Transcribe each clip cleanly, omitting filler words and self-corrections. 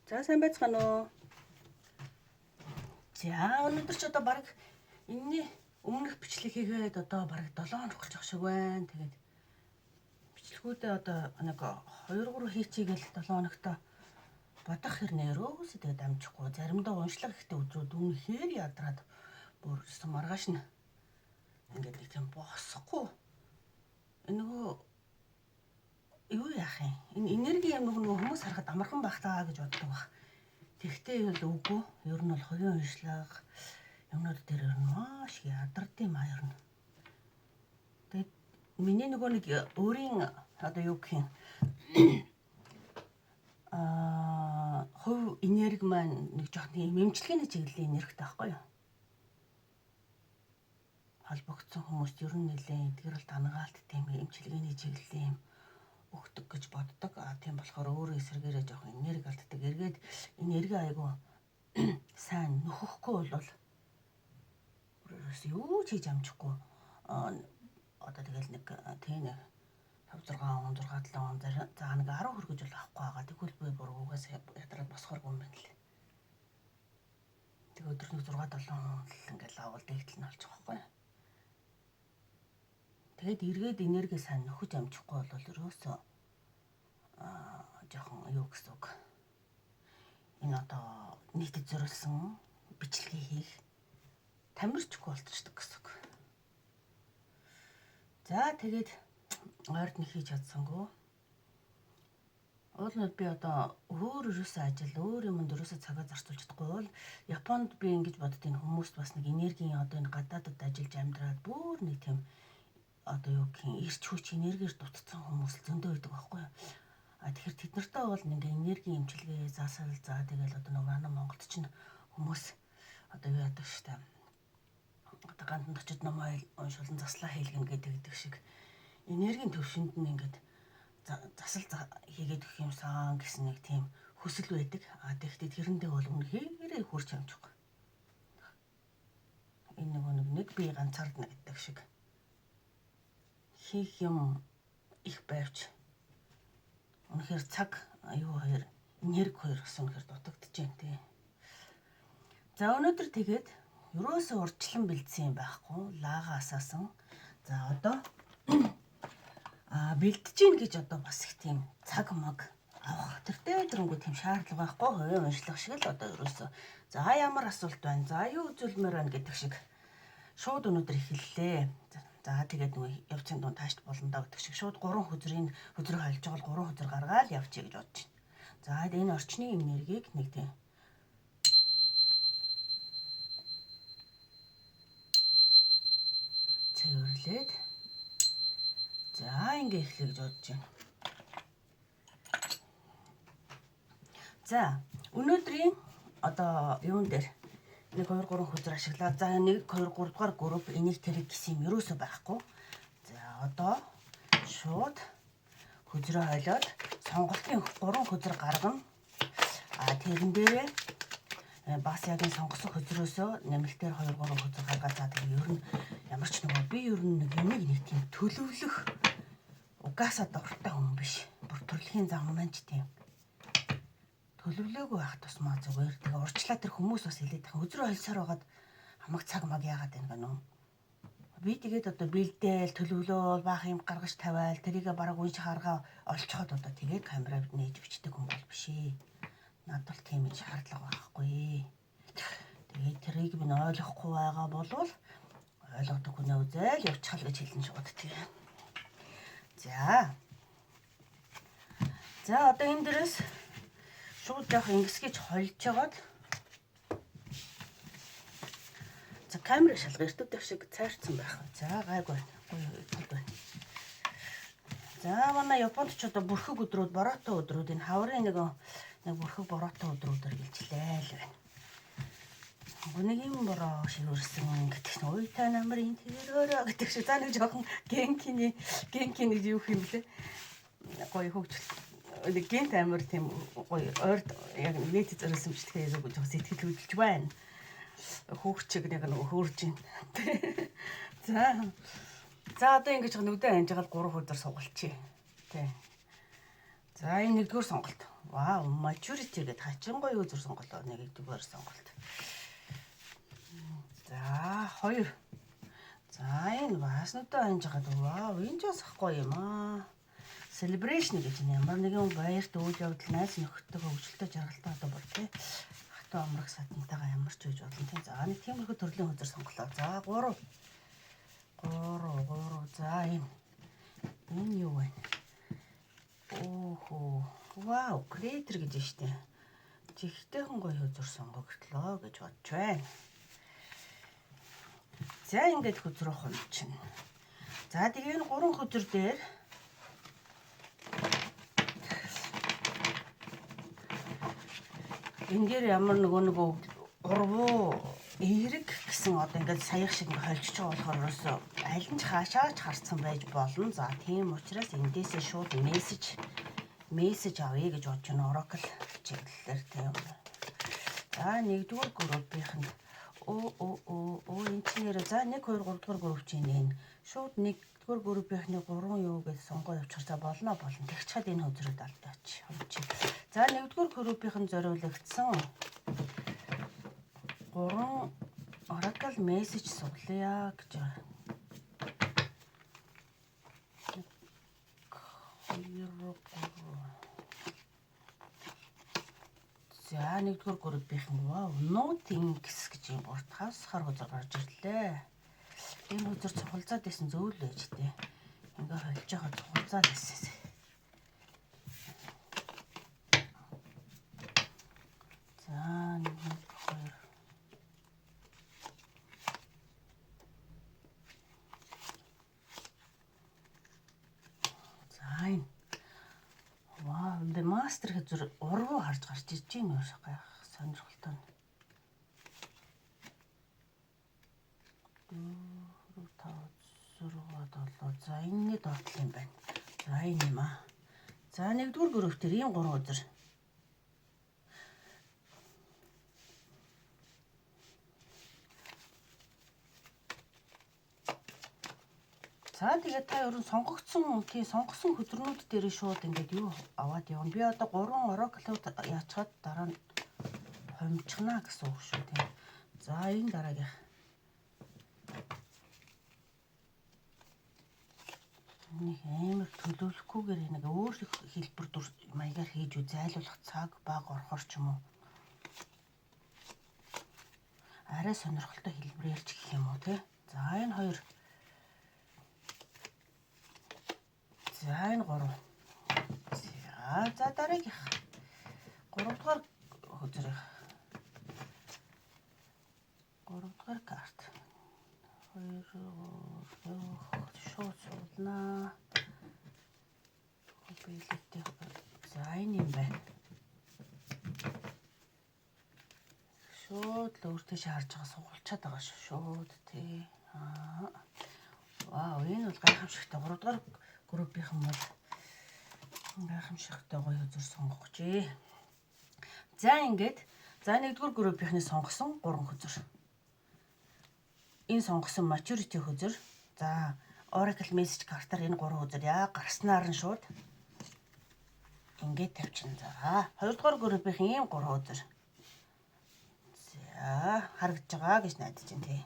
За сайн байцгаана уу? За өнөөдөр ч одоо баг энэний өмнөх бичлэг хийгээд одоо баг 7 хоног болж байгаа шиг байна. Тэгээд бичлэгүүдээ одоо нэг 2-3 хийчихгээл 7 хоногт бодох хэрнээрөөс тэгээд амжихгүй. Заримдаа уншлаг ихтэй өдрүүд үнэхээр ядраад бүр маргааш нь ингээд нэг юм босхгүй. Нөгөө юу яах юм? Энэ энерги юм нөгөө хүмүүс харахад амархан байх таа гэж боддог баг. Тэгтээ бол үгүй. Ер нь бол хувийн уншлага юмнууд дээр ер нь маш ядардаг юм аа ер нь. Тэгээд миний нөгөө нэг өөрийн одоо юу гэх юм хувь энерги маань нэг жоохон эмчилгээний чиглэлийн энергитэй байхгүй юу? Холбогдсон хүмүүст ер нь нэлээд эдгэрэл тангаалт тийм эмчилгээний чиглэлийн юм өгдөг гэж боддог. Тийм болохоор өөрөө эсрэгээрээ жоохон энерги алддаг. Эргээд энерги айгу сайн нөхөхгүй бол өөрөөс юу ч хийж амжихгүй. Одоо тэгэл нэг тийм 5 6 он 6 7 он за нэг 10 хүргэж бол авахгүй байгаа. Тэгвэл би бүр угаас ядраад босхоргүй юм байна лээ. Тэг өдөр нэг 6 7 он л ингээл авал дэгтэл нь олж байгаа байхгүй. Тэгээд эргээд энерги сайн нөхөж амжихгүй бол ерөөсөө жоохон юу гэсэн үг. Энэ одоо нийтэд зориулсан бичлэгээ хийх тамирчгүй болчихдог гэсэн үг. За тэгээд ойрд нэг хийж чадсангүй. Уул би одоо өөр ерөөсөө ажил өөр юмд ерөөсөө цагаа зарцуулж чадахгүй бол Японд би ингэж боддгийн хүмүүст бас нэг энергийн одоо энэ гадаадд ажиллаж амьдраад бүр нэг тийм одоо юу гэх юм эрч хүч энергиэр дутцсан хүмүүс зөндөө байдаг байхгүй юу? Тэгэхээр тэд нартай бол нэг энергийн эмчилгээ заасаал за тэгэл одоо нэг манай Монголд ч хүмүүс одоо юу яадаг штэ. Одоо гандан очиж ном уншуулсан заслаа хийлгэн гэдэг шиг энергийн төвшөнд нь ингээд засал хийгээд өгөх юмсан гэсэн нэг тийм хүсэл байдаг. Тэгэхдээ тэрэндээ бол үнэхээр хүрч амжихгүй. Энэ нэг би ганцаардна гэдэг шиг хийх юм их байвч үнэхээр цаг юу хоёр энерги хоёр гэсэн үнэхээр дутагдж байна тий. За өнөөдөр тэгээд ерөөсөө урьдчилан бэлдсэн юм байхгүй. Лага асаасан. За одоо бэлдэж гин гэж одоо бас их тийм цаг маг авах тэртээ дөрөнгөө тийм шаардлага байхгүй. Хувийн уншлага шиг л одоо ерөөсөө за ямар асуулт байна. За юу үзүүлмээр байна гэдэг шиг шууд өнөөдөр эхэллээ. За тэгээд нөгөө явцын дунд таашд болно даа гэдэг шиг шууд 3 хөзрийг холж байгаа 3 хөзөр гаргаад явчих гэж бодож байна. За энэ орчны энергийг нэг тийм цэвэрлээд за ингээ эхлэе гэж бодож байна. За өнөөдрийн одоо юун дээр 1 2 3 хөзөр ашиглаад за 1 2 3 дугаар групп энийг тэрэг гэсэн юм ерөөсөө байхгүй. За одоо шууд хөзрөө хойлоод сонголтын 3 хөзөр гаргана. Тэрэн дээрээ бас яг энэ сонгосон хөзрөөсөө нэмэлтээр 2 3 хөзөр гаргаад за тэгээ ер нь ямар ч нөгөө би ер нь нэг тийм төлөвлөх угаасаа дуртай хүн биш. Бүр төрөлхийн зам маань ч тийм төлөвлөөгүй байх тусмаа зүгээр. Тэгээ урьдчилаа тэр хүмүүс бас хэлээд байгаа. Өдрөө холсоор байгаад хамаг цаг маг яагаад байна гэнэ үү? Би тэгээд одоо бэлдээл төлөвлөөл баах юм гаргаж тавиал тэрийгэ бараг унших арга олцоход одоо тэгээд камераа нээж бичдэг хүн бол биш ээ. Над бол тийм шаардлага байхгүй. Тэгээд тэрийг би ойлгохгүй байгаа болвол ойлгодог хүнээ үзэл явчихал гэж хэлэн шууд тийм. За одоо энэ дээрээс шууд яг ингэсгийч холж жагаад за камер шалгартууд шиг цайрцсан байх. За гайгүй байна. Гоё. За манай Японд ч одоо бүрхэг өдрүүд, бороотой өдрүүд энэ хаврын нэг бүрхэг бороотой өдрүүдээр гэлжлээ л байна. Нэг юм бороо шивэрсэн гэдэг нь уйтай намрын тэрөөрөө гэдэг шиг за нэг жоохон генкиний юу юм блэ? Гоё хөгжил гент амир тийм гоё ойр яг нийт зориулсан бичлэгээ яг жоохон сэтгэл хөдлөж байна. Хүүхчиг нэг хөөрж байна. За одоо ингэж нүдэ анжгаал 3 өдөр сугалчих. Тий. За энэ нэгдүгээр сонголт. Вау, maturity гэдэг хачин гоё үзэр сонголоо нэгдүгээр сонголт. За 2. За энэ бааснуудаа анж хагаад вау, энэ ч бас гоё юм аа. Celebration гэж юм. Ямар нэгэн баярт үйл явдал найз нөхдөд хөвгөлтэй жаргалтай одоо бол тий. Хатуу амрах садантайгаа ямар ч үеж болно тий. За нэг тиймэрхүү төрлийн үзэр сонголоо. За 3. За энэ юу вэ? Оохоо. Вау, creator гэж штэ. Чихтэйхэн гоё үзэр сонгогдлоо гэж бодож байна. За ингээд хөзрөх хүн чинь. За тэгээ энэ 3 хөзөр дээр энэ дээр ямар нөгөө урвуу эерэг гэсэн одоо ингээд саях шиг холжиж байгаа болохоор ерөөсөө аль нь ч хаашаач харцсан байж болно. За тийм учраас эндээсээ шууд мессеж авъя гэж бодож байна. Oracle чиглэлээр тийм. За нэгдүгээр группийнх нь энэ чинээрээ за 1 2 3 дугаар групп чинь энэ шууд нэгдүгээр группийнхны 3 юу гэж сонгоо явуучих. За болно. Тэгчээд энэ хөзрөд алдаач. За нэгдүгээр группийнхэн зориулагдсан 3 Oracle message суглая гэж байна. За нэгдүгээр группийнх нь Notings гэж юм урт хасахаар хөзөр гарч ирлээ. Энэ хөзөр цохолзаад байсан зөв л байж тээ. Ингээ холж яхад цохолзаад байсан. За 1 2 За вау, the master гэж урвуу харж гарч ирж байна уу гайх сонирхолтой. 4 5 6 7. За энэний доотлол юм байна. За энэ юм аа. За нэгдүгээр групп дээр ийм 3 өдөр. За тэгээд та ерөн сонгогдсон хөзөрнүүд дээр шууд ингээд юу аваад явна. Би одоо 3 Oracle-ууд яачаад дараа нь хомчгнаа гэсэн үг шүү тийм. За энэ дараагийнх. Нэг амар төлөвлөхгүйгээр нэг өөр хэлбэр маягаар хийж зайлуулах цаг баг орохор ч юм уу. Арай сонирхолтой хэлбэр ярьж гэх юм уу тий. За энэ 2. За энэ 3. За дараагийнх. 3 дугаар хөзрөх. 3 дугаар карт. 2 шууд суулнаа. Билеттэй. За энэ юм байна. Шууд л өөртөө харж байгаа суулчаад байгаа шүү. Шууд тий. Вау, энэ бол гайхамшигтай 3 дугаар группийнхэн бол гайхамшигтай гоё хөзөр сонгох гэж. За ингээд за 1-р группийнхний сонгосон 3 хөзөр. Энэ сонгосон maturity хөзөр. За Oracle message картаар энэ 3 хөзөр яа гарснаар нь шууд ингээд тавьчихна. За 2-р группийнхэн ийм 3 хөзөр. За харагдаж байгаа гэж найдаж байна тий.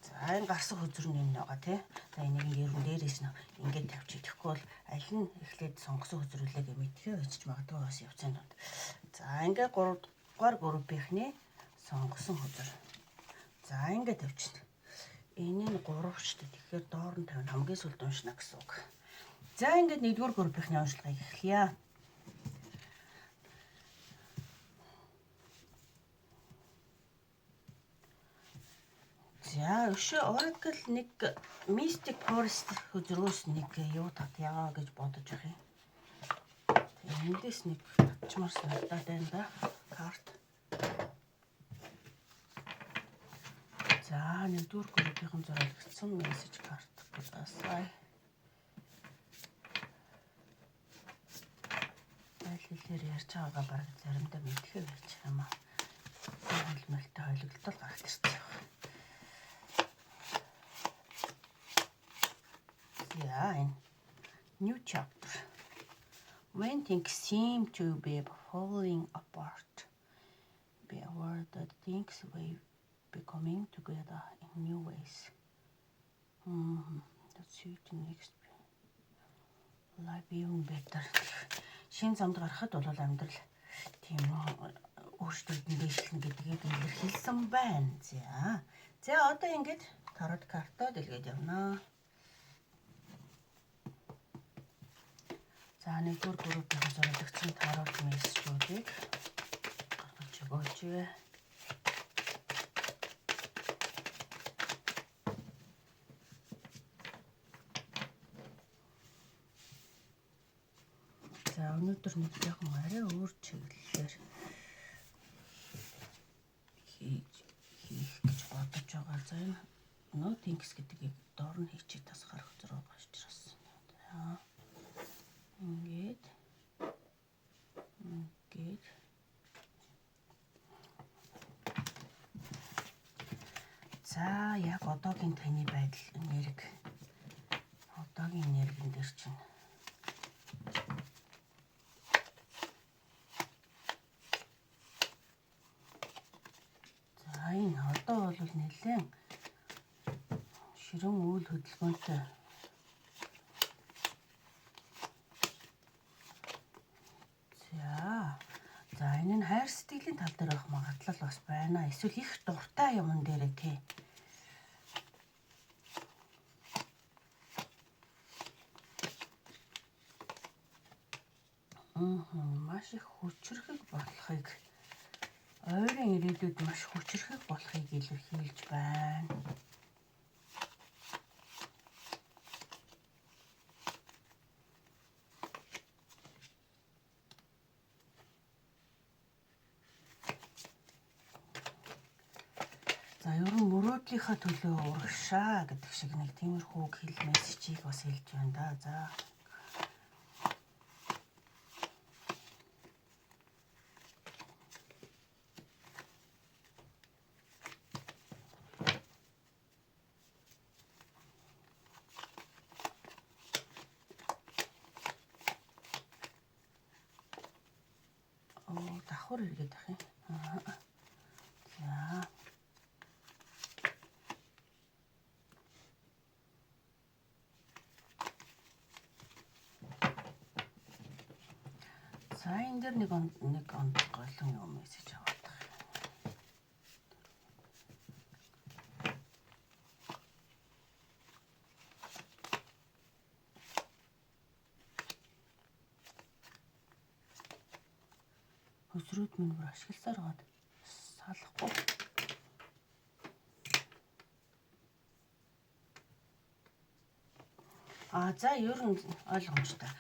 За энэ гарсан хөзөр нь энэ байгаа тий. За энийг ерөн дээрээс нь ингээд тавьчих. Тэгэхгүй бол аль нь эхлээд сонгосон хөзөр үлээгээ мэдхээ очиж магадгүй бас явцсан донд. За ингээд 3 дугаар группийнхний сонгосон хөзөр. За ингээд тавьчихна. Энэ нь 3 ч тий. Тэгэхээр доор нь тавина хамгийн сүлд уншина гэсэн үг. За ингээд 1-р группийнхний уншлагыг эхлэе. За өшөө Oracle нэг Mystic Forest хөзрөөс нэг юу татъя гэж бодож байгаа юм. Эндээс нэг татчмаар санагдаад байна да. Карт. За 1-р группийнхэн зориулагдсан мессеж карт басаа. Аль хэлээр ярьж байгаагаа бараг заримдаа мэдхээ байж юм аа. Хэлмэлтэй ойлгогдол гарч ирсэн. За энэ new chapter When things seem to be falling apart, be aware that things will be coming together in new ways. That's it next. Life even better. Шинэ замд гарахад бол амьдрал тийм өөрчлөлт дэвшлэн гэдгийг илэрхийлсэн байна. За одоо ингэж тарот картаа дэлгэж явнаа. За нэгдүгээр группийн зориулагдсан тарот мессежүүдийг гаргаж өгөөч. За өнөөдөр нэг жоохон арай өөр чиглэлээр хийх гэж бодож байгаа. За энэ no thanks гэдгийг доор нь хийчих тас гарах зураг гашчихсан. За ингээд за яг одоогийн таны байдал энерги одоогийн энергийн дээр чинь за энэ одоо бол нэлээд ширүүн үйл хөдөлгөөнтэй за энэ нь хайр сэтгэлийн тал дээр байх магадлал бас байна. Эсвэл их дуртай юм дээрээ тий. Маш их хүчрхэг болохыг ойрын ирээдүйд маш хүчрхэг болохыг илэрхийлж байна. За ер нь мөрөөдлийнхаа төлөө урагшаа гэдэг шиг нэг тиймэрхүү хэл мессежийг бас хэлж байна да. За давхар иргээд ах юм. За энэ дэр нэг голон юм мессеж аваад байгаа. Хөсрүүд минь бүр ашигласаар гоод салахгүй. За ер нь ойлгомжтой.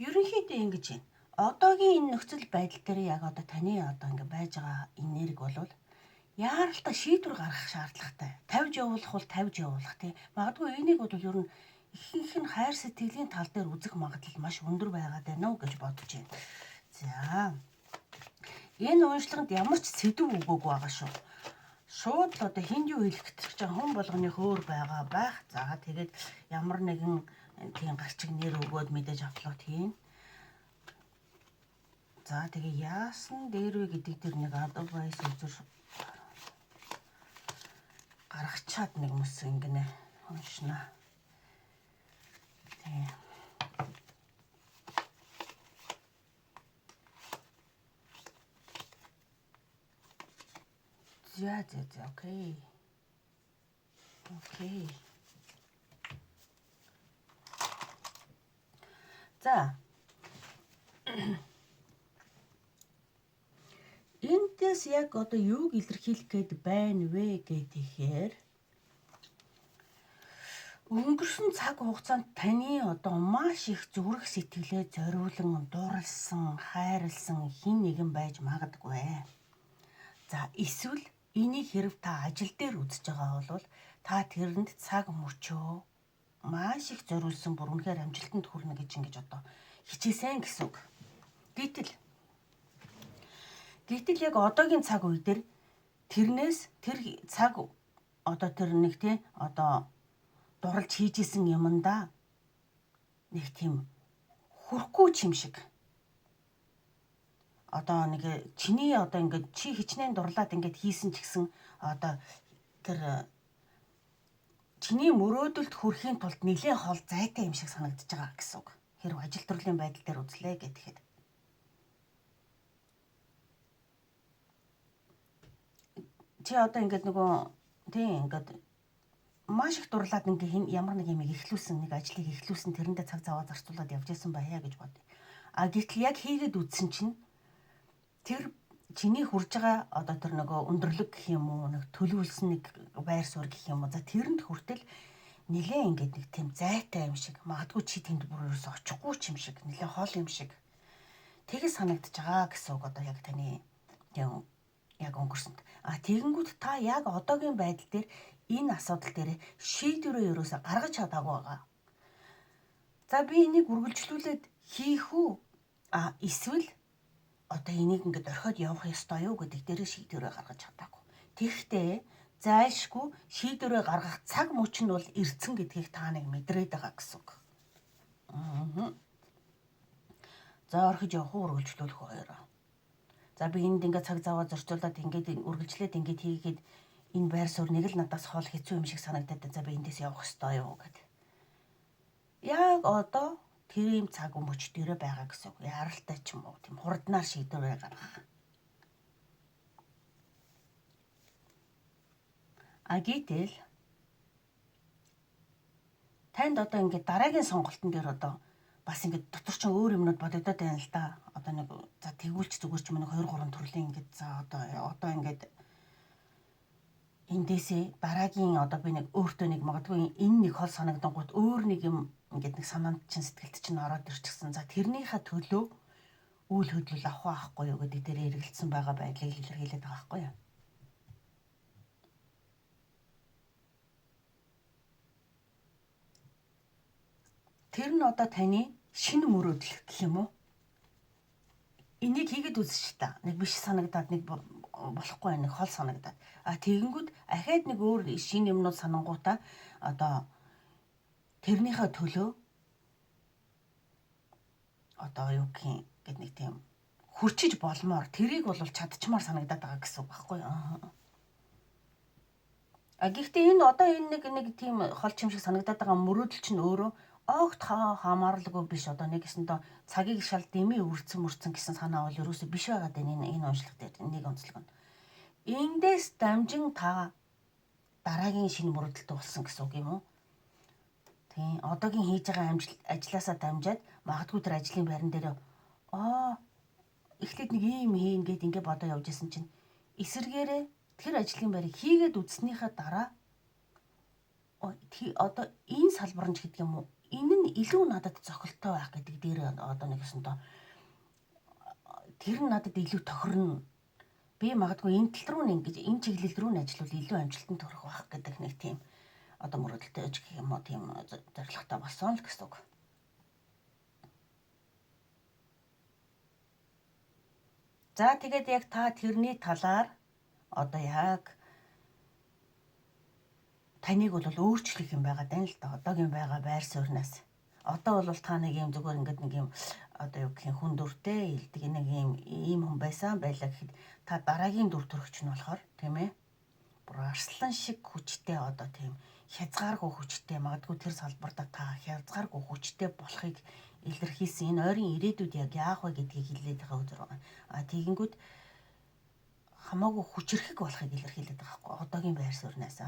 Ерөнхийдөө ингэж байна. Одоогийн энэ нөхцөл байдал дээр яг одоо таны одоо ингэ байж байгаа энерги бол яаралтай шийдвэр гаргах шаардлагатай. Тавьж явуулах бол тавьж явуулах тий. Магадгүй энийг бол ер нь ихэнх нь хайр сэтгэлийн тал дээр үзэх магадлал маш өндөр байгаад байна уу гэж бодож байна. За энэ уншлаганд ямар ч сэдв өгөөгүй байгаа шүү. Шууд л одоо хинд юу хэлэх гэж байгаа хүн болгоны хөөр байгаа байх. За тэгээд ямар нэгэн тийм гарчиг нэр өгөөд мэдээж апплод хийн. За тэгээ яасан дээр вэ гэдэг дээр нэг advice үзэр гаргачаад нэг мөс ингэнэ уншнаа. Тэгээ за окей. За энэс яг одоо юуг илэрхийлэх гээд байна вэ гэхээр өнгөрсөн цаг хугацаанд таны одоо маш их зүрх сэтгэлээ зориулан дурлсан, хайрлсан хэн нэгэн байж магадгүй. За эсвэл энийг хэрв та ажил дээр үзэж байгаа бол та тэрэнд цаг мөчөө маш их зориулсан бүр үнэхээр амжилтанд хүрнэ гэж ингэж одоо хичээсэн гэсэн үг. Гэтэл яг одоогийн цаг үе дээр тэрнээс тэр цаг одоо тэр нэг тий одоо дурлж хийж исэн юмдаа нэг тийм хүрхгүй ч юм шиг. Одоо нэг чиний одоо ингээд чи хичнээн дурлаад ингээд хийсэн ч гэсэн одоо тэр чиний мөрөөдөлд хүрэхийн тулд нэлээд хол зайтай юм шиг санагдаж байгаа гэсэн үг. Хэрвээ ажил төрлийн байдал дээр үзлээ гэхэд. Чи одоо ингээд нөгөө тийм ингээд маш их дурлаад ингээ ямар нэг юм эхлүүлсэн, нэг ажлыг эхлүүлсэн, тэрэндээ цаг зав зарцуулаад явж исэн байя гэж бодъё. А гэтэл яг хийгээд үтсэн чинь тэр чиний хүрж байгаа одоо тэр нөгөө өндөрлөг гэх юм уу, нэг төлөвлөсөн нэг байр суурь гэх юм уу. За тэрэнд хүртэл нилээ ингээд нэг тийм зайтай юм шиг, магадгүй чи тэнд бүр ерөөсө очихгүй ч юм шиг, нилээ хол юм шиг тэгэж санагдаж байгаа гэсэн үг. Одоо яг таны тийм яг өнгөрсөнд. А тэгэнгүүт та яг одоогийн байдал дээр энэ асуудал дээр шийдвэрээ ерөөсө гаргаж чадаагүй байгаа. За би энийг үргэлжлүүлээд хийх үү? А эсвэл одоо энийг ингээд орхиод явах ёстой юу гэдэг дээр шийдвэрээ гаргаж чадаагүй. Тэгэхдээ зайлшгүй шийдвэрээ гаргах цаг мөч нь бол ирцэн гэдгийг та нэг мэдрээд байгаа гэсэн үг. За орхиж явах уу, үргэлжлүүлэх үү хоёроо. За би энд ингээд цаг заваа зарцуулаад ингээд үргэлжлээд ингээд хийгээд энэ байр суурь нэг л надаас хол хэцүү юм шиг санагдаад за би эндээс явах ёстой юу гэдэг. Яг одоо тэр юм цаг мөч дээрээ байгаа гэсэн үг. Яралтай ч юм уу, тийм хурднаар шийдвэрээ гаргах. А гэтэл танд одоо ингээд дараагийн сонголтын дээр одоо бас ингээд дотор ч өөр юмнууд бодогдоод байна л да. Одоо нэг за тэгүүлч зүгээр ч юм нэг 2 3 төрлийн ингээд за одоо ингээд эндээсээ дараагийн одоо би нэг өөртөө нэг магадгүй энэ нэг хол санагдангууд өөр нэг юм ингээд нэг санаанд чинь сэтгэлд чинь ороод ирчихсэн. За тэрнийхээ төлөө үйл хөдлөл авах байхгүй юу гэдэг дээр эргэлзсэн байгаа байдлыг илэрхийлээд байгаа байхгүй юу. Тэр нь одоо таны шинэ мөрөөдөл гэх юм уу? Энийг хийгээд үзэж та. Нэг биш санагдаад нэг болохгүй нэг хол санагдаад. А тэгэнгүүт ахаад нэг өөр шинэ юмнууд санангуудаа одоо тэрнийхээ төлөө одоо юу гэх гээд нэг тийм хүчиж болмоор тэрийг бол чадчмаар санагдаад байгаа гэсэн үг байхгүй юу? А гэхдээ энэ одоо энэ нэг тийм хол чим шиг санагдаад байгаа мөрөөдөл чинь өөрөө огт хамааралгүй биш. Одоо нэг гэсэндээ цагийг шал дэмий үрцэн гэсэн санаа бол ерөөсөө биш байгаа дээ энэ уншлах дээр нэг онцлог нь. Эндээс дамжин та дараагийн шинэ мөрөөдөлтөд болсон гэсэн үг юм уу? Тийм. Одоогийн хийж байгаа ажлаасаа дамжаад магадгүй тэр ажлын байран дээр эхлээд нэг юм хийн гэд ингээ бодоо явж исэн чинь эсэргээрээ тэр ажлын байрыг хийгээд үзснийхаа дараа одоо энэ салбар нь ч гэдэг юм уу? Энэ нь илүү надад зохилтой байх гэдэг дээр одоо нэг өсөндөө тэр нь надад илүү тохирно. Би магадгүй энэ тал руу ингэж энэ чиглэл рүү нь ажиллавал илүү амжилтанд хүрэх байх гэдэг нэг тийм одоо мөрөөдөлтэй аж гэх юм уу тийм зорилготой болсон л гэсэн үг. За тэгээд яг та тэрний талаар одоо яг таныг бол өөрчлөх юм байгаа даа л да. Одоогийн байгаа байр сууриас. Одоо бол та нэг юм зүгээр ингээд нэг юм одоо юу гэх юм хүн дүртэй илдэг нэг ийм хүн байсан байлаа гэхэд та дараагийн дүр төрөгч нь болохоор тийм ээ. Бүр арслан шиг хүчтэй одоо тийм хязгааргүй хүчтэй магадгүй тэр салбарт та хязгааргүй хүчтэй болохыг илэрхийлсэн энэ ойрын ирээдүйд яг яах вэ гэдгийг хэлээд байгаа үзэр байгаа. А тэгэнгүүт хамаагүй хүчрхэг болохыг илэрхийлээд байгаа байхгүй одоогийн байр сууриас.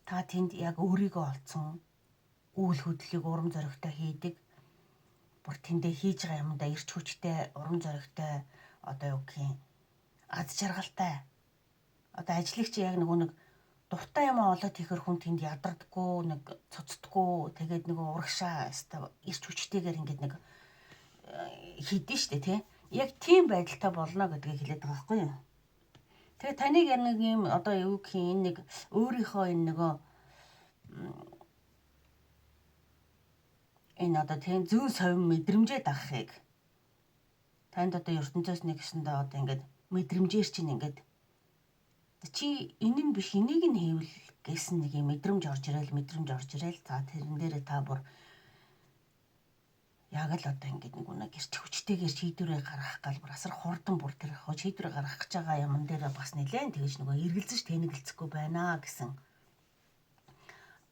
Та тэнд яг өөрийгөө олцсон үйл хөдлөлийг урам зоригтой хийдэг. Бүр тэндээ хийж байгаа юмдаа эрч хүчтэй, урам зоригтой одоо юу гэх юм аз жаргалтай. Одоо ажлыгч яг нэг дуртай юм олоод хийхэр хүн тэнд ядардаггүй, нэг цоцдаггүй, тэгээд нэг урагшаа өстой эрч хүчтэйгээр ингээд нэг хийдэж штэ тий. Яг тийм байдалтай болно гэдгийг хэлээд байгаа байхгүй юу? Тэгээ таныг яг нэг юм одоо юу гэх юм нэг өөрийнхөө энэ нөгөө энэ одоо тийм зүүн совин мэдрэмжээ дагахыг танд одоо ертөнцөөс нэг гэсэндээ одоо ингээд мэдрэмжээр чинь ингээд чи энэ нь биш энийг нь хийвэл гэсэн нэг юм мэдрэмж орж ирээл за тэрэн дээрээ та бүр яг л одоо ингээд нэг үнэ гэрч хүчтэйгээр шийдвэрээ гаргах галбар асар хурдан бүр тэр шийдвэрээ гаргах гэж байгаа юм дээр бас нэлээд тэгэж нөгөө эргэлзэж тэнэгэлцэхгүй байна гэсэн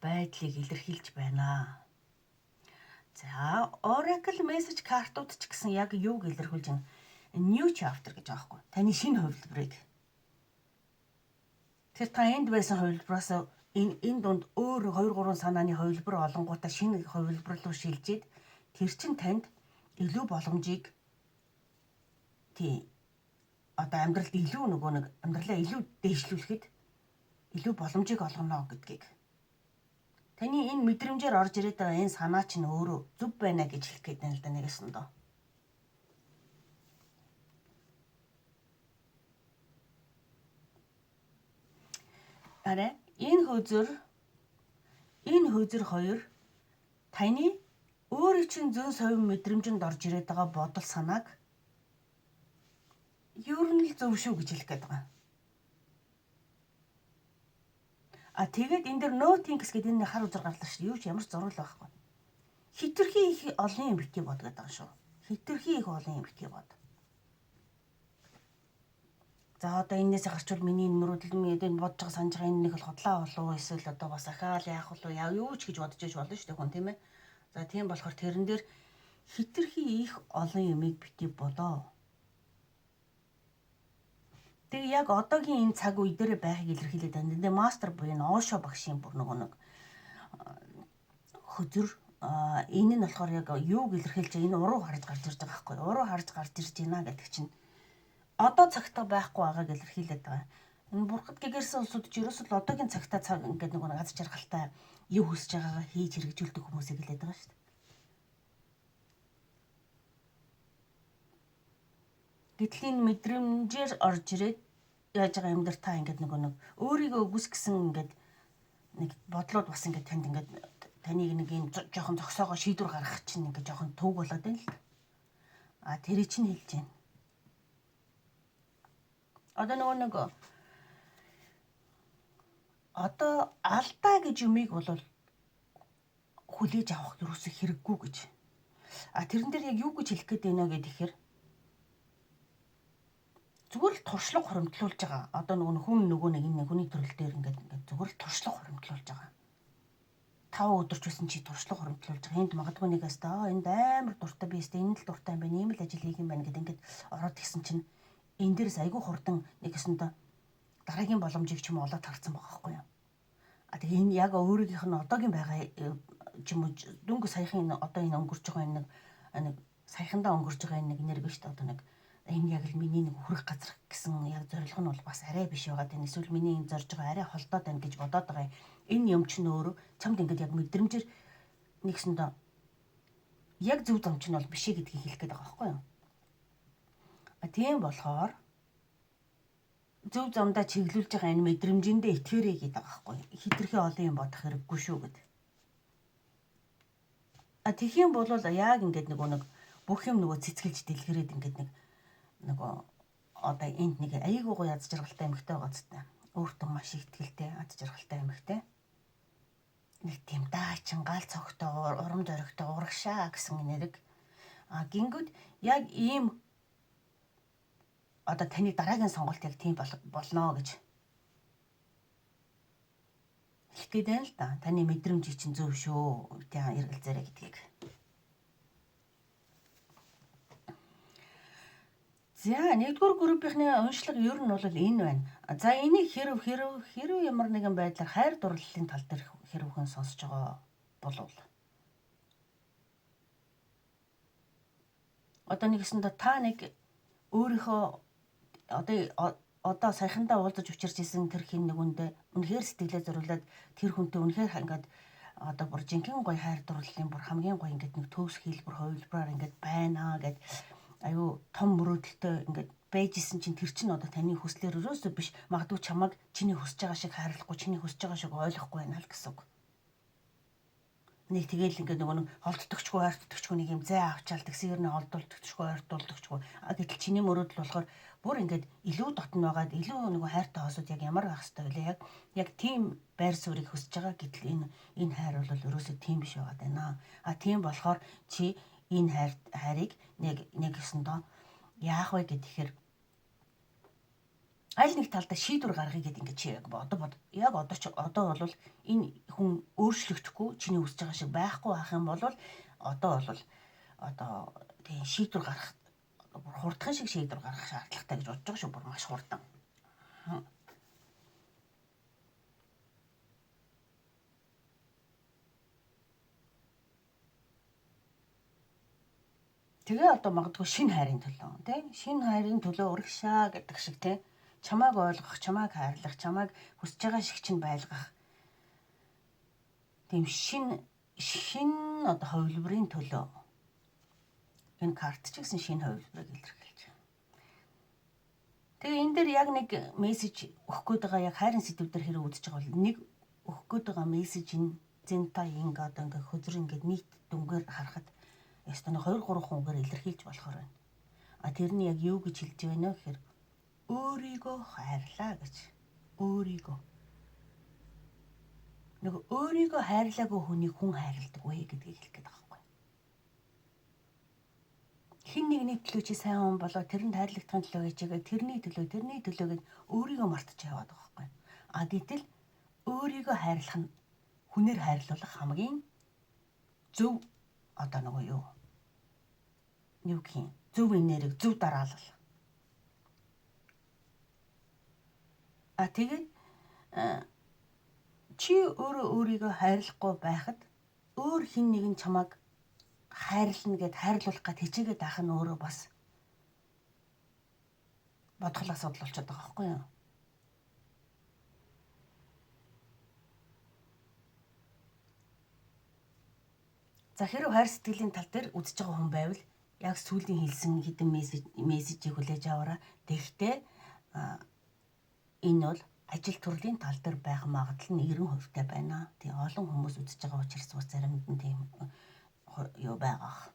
байдлыг илэрхийлж байна. За, Oracle message картууд ч гэсэн яг юуг илэрхийлж байна? New chapter гэж байгаа хгүй. Таны шинэ хувилбарыг. Тэр та энд байсан хувилбараас энэ дунд өөр 2 3 санааны хувилбар олонгуудаа шинэ хувилбар руу шилжээд тэр чин танд илүү боломжийг одоо амьдралд илүү нөгөө нэг амьдралаа илүү дээшлүүлэхэд илүү боломжийг олгоно гэдгийг. Таны энэ мэдрэмжээр орж ирээд байгаа энэ санаа чинь өөрөө зөв байна гэж хэлэх гээд байна л да нэгээс нь доо. Арай энэ хөөзөр хоёр таны өөрийн чинь зөн совин мэдрэмжинд орж ирээд байгаа бодол санааг ер нь л зөв шүү гэж хэлэх гээд байгаа. Тэгээд энэ дэр no thinks гэдэг энэ хар үзэр гарлаа шүү. Юу ч ямар ч зурвал байхгүй. Хитрхи их олон юм битгий бод гэдэг байгаа шүү. Хитрхи их олон юм битгий бод. За одоо энээс гарчвал миний нөрөдөл мэдэн бодож байгаа санаж байгаа энэ нэг л хотлаа болов эсвэл одоо бас ахаал яах вэ юу ч гэж бодож иж болно шүү дээ хүн тийм ээ. За тийм болохоор тэрэн дээр хитрхи их олон юмыг битгий бодоо. Тэгээ яг одоогийн энэ цаг үе дээр байхыг илэрхийлээд байна. Тэгээ мастер буюу Оошо багшийн бүр нөгөө нэг хөдөр энэ нь болохоор яг юуг илэрхийлж энэ уруу харж гарч ирж байгаа байхгүй. Уруу харж гарч ирж байна гэдэг чинь одоо цагтаа байхгүй байгааг илэрхийлээд байгаа. Энэ бурхад гэгэрсэн улсууд ч ерөөсөө одоогийн цагтаа цаг ингээд нэг аз жаргалтай юу хүсэж байгаагаа хийж хэрэгжүүлдэг хүмүүсийг хэлээд байгаа шүү дээ. Гэтэл энэ мэдрэмжээр орж ирээд яаж байгаа юм дээр та ингээд нэг өөрийгөө үгүйсгсэн ингээд нэг бодлоод бас ингээд танд ингээд таныг нэг юм жоохон зогсоогоо шийдвэр гаргах чинь ингээд жоохон төвг болоод байна л. Тэрий чинь хэлж байна. Одоо нөгөө нэг одоо алдаа гэж юмыг бол хүлээж авах юусоо хэрэггүй гэж. Тэрэн дээр яг юу гэж хэлэх гээд байна гэхээр зүгээр л туршлага хуримтлуулж байгаа. Одоо хүн нэг энэ хүний төрөл дээр ингээд зүгээр л туршлага хуримтлуулж байгаа. 5 өдөр ч байсан чи туршлага хуримтлуулж байгаа. Энд магадгүй нэгээс энд амар дуртай би өстэй энэ л дуртай юм байна. Ийм л ажил хийх юм байна гэдэг ингээд ороод гисэн чинь энэ дээрээс айгүй хурдан нэгэсэндээ дараагийн боломжийг ч юм олоод харсан байгаа байхгүй юу. Тэгээ энэ яг өөрийнх нь одоогийн байгаа ч юм уу дөнгө саяхан одоо энэ өнгөрч байгаа нэг саяхандаа өнгөрч байгаа нэг энерги шүү дээ. Одоо нэг энэ яг л миний нэг хүрэх газар гэсэн яг зорилго нь бол бас арай биш байгаа. Энэ эсвэл миний энэ зорж байгаа арай холдоод байна гэж бодоод байгаа. Энэ юм чинь өөрөө чамд ингээд яг мэдрэмжээр нэгсэндээ яг зөв зам чинь бол биш гэдгийг хэлэх гээд байгаа байхгүй юу. Тийм болохоор зөв замдаа чиглүүлж байгаа энэ мэдрэмжиндээ итгээрэй гэдэг байгаа байхгүй. Хитрхи олон юм бодох хэрэггүй шүү гэд. Тэгэх юм бол яг ингээд нэг бүх юм нөгөө цэцгэлж дэлгэрээд ингээд нөгөө одоо энд нэг айгүй гоё аз жаргалтай эмэгтэй байгаа зү. Өөртөө маш их ихтэй аз жаргалтай эмэгтэй. Нэг тийм даачин гал цогтой урам зоригтой урагшаа гэсэн нэрэг. Гингүүд яг ийм одоо таны дараагийн сонголт яг тийм болно гэж хэлэх гээд байна л да. Таны мэдрэмж чинь зөв шүү. Тийм эргэлзээрэй гэдгийг. За, нэгдүгээр группийнхны уншлага ер нь бол энэ байна. За, энийг хэрв ямар нэгэн байдлаар хайр дурлалын тал дээр хэрв хүн сонсож байгаа бол одоо нэгсэндээ та нэг өөрийнхөө одоо саяхандаа уулзаж учирч исэн тэр хин нэгүндээ үнэхээр сэтгэлээ зориулаад тэр хүнтэй үнэхээр ингээд одоо бүр жинхэнэ гоё хайр дурлалын бүр хамгийн гоё ингээд нэг төгс хэлбэр хувилбараар ингээд байна гэд аюу том мөрөөдөлтөй ингээд байжсэн чинь тэр чинь одоо таны хүслээр өрөөсөө биш магадгүй чамайг чиний хүсэж байгаа шиг хайрлахгүй чиний хүсэж байгаа шиг ойлгохгүй байна л гэсэн үг. Нэг тэгэл ингээд нөгөө холддогчгүй ойртдогчгүй нэг юм зай авчаал тэгсэрнээ холдуулдогчгүй ойртуулдогчгүй. Гэтэл чиний мөрөөдөл болохоор бүр ингээд илүү дотн байгаад илүү нөгөө хайртай хосууд яг ямар байх хэвтэй вэ? Яг тийм байр суурийг хүсэж байгаа гэтэл энэ хайр бол өрөөсөө тийм биш байгаад байна. Тийм болохоор чи Энэ хайрыг нэг гэсэндээ яах вэ гэхээр аль нэг талдаа шийдвэр гаргая гэдээ ингээд чи яг одоо бол энэ хүн өөрчлөгдөхгүй чиний хүсэж байгаа шиг байхгүй байх юм бол одоо тийм шийдвэр гаргах хурдхан шиг шийдвэр гаргах шаардлагатай гэж бодож байгаа шүү, бүр маш хурдан. Тэгээ одоо магадгүй шинэ хайрын төлөө тийм шинэ хайрын төлөө урагшаа гэдэг шиг тийм чамааг ойлгох, чамааг хайрлах, чамааг хүсэж байгаа шиг чинь байлгах тийм шинэ одоо хувилбарын төлөө энэ карт ч гэсэн шинэ хувилбарыг илэрхийлж байна. Тэгээ энэ дээр яг нэг мессеж өгөх гээд байгаа яг хайрын сэдв дээр хэрэг үзэж байгаа бол нэг өгөх гээд байгаа мессеж нь зэнта одоо ингээ хөзөр ингээ нийт дүнгээр харахад ястаа 2 3 хүнгээр илэрхийлж болохоор байна. Тэр нь яг юу гэж хэлж байна вэ гэхээр өөрийгөө хайрлаа гэж. Өөрийгөө хайрлаагүй хүнийг хүн хайрладаг вэ гэдгийг хэлэх гээд байгаа байхгүй. Хин нэгний төлөө чи сайн хүн болоо тэрэнд хайрлагдахын төлөө хичээгээ тэрний төлөө гэж өөрийгөө мартаж яваад байгаа байхгүй. Гэтэл өөрийгөө хайрлах нь хүнээр хайрлуулах хамгийн зөв одоо юу гэх юм зөв энерги зөв дараалал. Тэгээд чи өөрийгөө хайрлахгүй байхад өөр хин нэгэн чамайг хайрлна гэд хайрлуулах гэд хичээгээд байх нь өөрөө бас бодгол асуудал болчиход байгаа байхгүй юу? За хэрэв хайр сэтгэлийн тал дээр үзэж байгаа хүн байвал яг сүүлийн хэлсэн хэдэн мессежийг хүлээж аваарай. Тэгэхдээ энэ бол ажил төрлийн тал дээр байх магадлал нь 90% байна. Тийм олон хүмүүс үзэж байгаа учраас бас заримд нь тийм юу байгаа.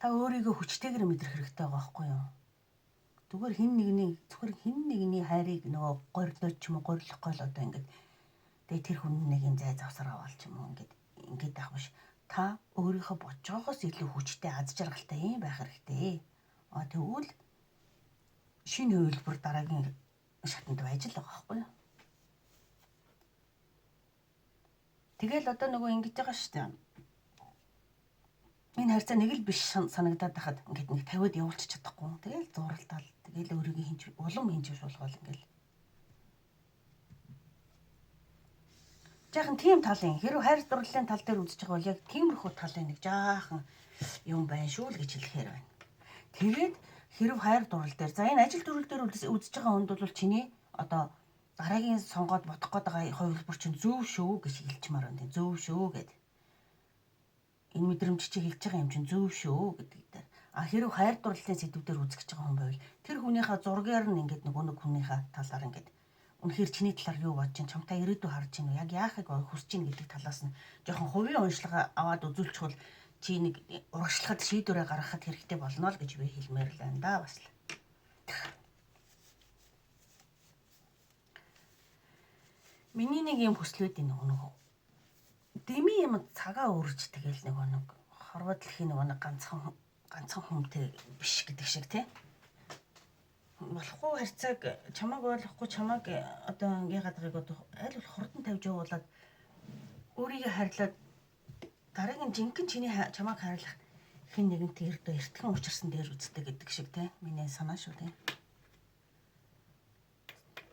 Та өөрийгөө хүчтэйгээр мэдрэх хэрэгтэй байгаа байхгүй юу? Зүгээр хин нэгний хайрыг горилооч ч юм уу горлохгүй л одоо ингээд тэгээ тэр хүн нэг юм зай завсар аваал ч юм уу ингээд байх биш. Та өөрийнхөө бодож байгаагаас илүү хүчтэй аз жаргалтай юм байх хэрэгтэй. Тэгвэл шинэ хувилбар дараагийн шатанд байж л байгаа байхгүй юу? Тэгэл одоо ингэж байгаа шүү дээ. Энэ харьцаа нэг л биш санагдаад байхад ингээд нэг 50-д явуулчих чадахгүй. Тэгэл зуралдаал. Тэгэл өөрийгөө улам хинж шуулгаал ингээл. Жаахан тийм талын хэрэг хайр дурлалын тал дээр үзэж байгаа бол яг тиймэрхүү талын нэг жаахан юм байна шүү л гэж хэлэхээр байна. Тэгээд хэрэг хайр дурлал дээр за энэ ажил төрөл дээр үзэж байгаа хүнд бол чиний одоо дараагийн сонгоод бодох гээд байгаа хувилбар чинь зөв шүү гэж хэлчмаар байна. Зөв шүү гэдэг. Энэ мэдрэмж чи хэлж байгаа юм чинь зөв шүү гэдэг дээр. Хэрэг хайр дурлалын сэдв дээр үзэж байгаа хүн байвал тэр хүнийхээ зургаар нь ингээд нэг хүнийхээ талаар ингээд үнэхээр чиний талаар юу бодож чинь чамтай ирээдүй харж чинь яг яахыг хүсэж чинь гэдэг талаас нь жоохон хувийн уншлага аваад үзүүлчихвэл чи нэг урагшлахад шийдвэрээ гаргахад хэрэгтэй болно л гэж би хэлмээр л байна да бас л. Миний нэг юм хүслүүд энэ нөгөө дэми юм цагаа өрж тэгэл нэг хорвоо дэлхийн нэг ганцхан хүмтэй биш гэдэг шиг тий. Болохгүй харьцааг чамааг ойлгохгүй чамааг одоо яагаад байгааг одоо аль болох хурдан тавьж явуулаад өөрийгөө хайрлаад дараагийн жинхэнэ чиний чамааг хайрлах хэн нэгэнтэй эртхэн учирсан дээр үздэг гэдэг шиг те миний санаа шүү те.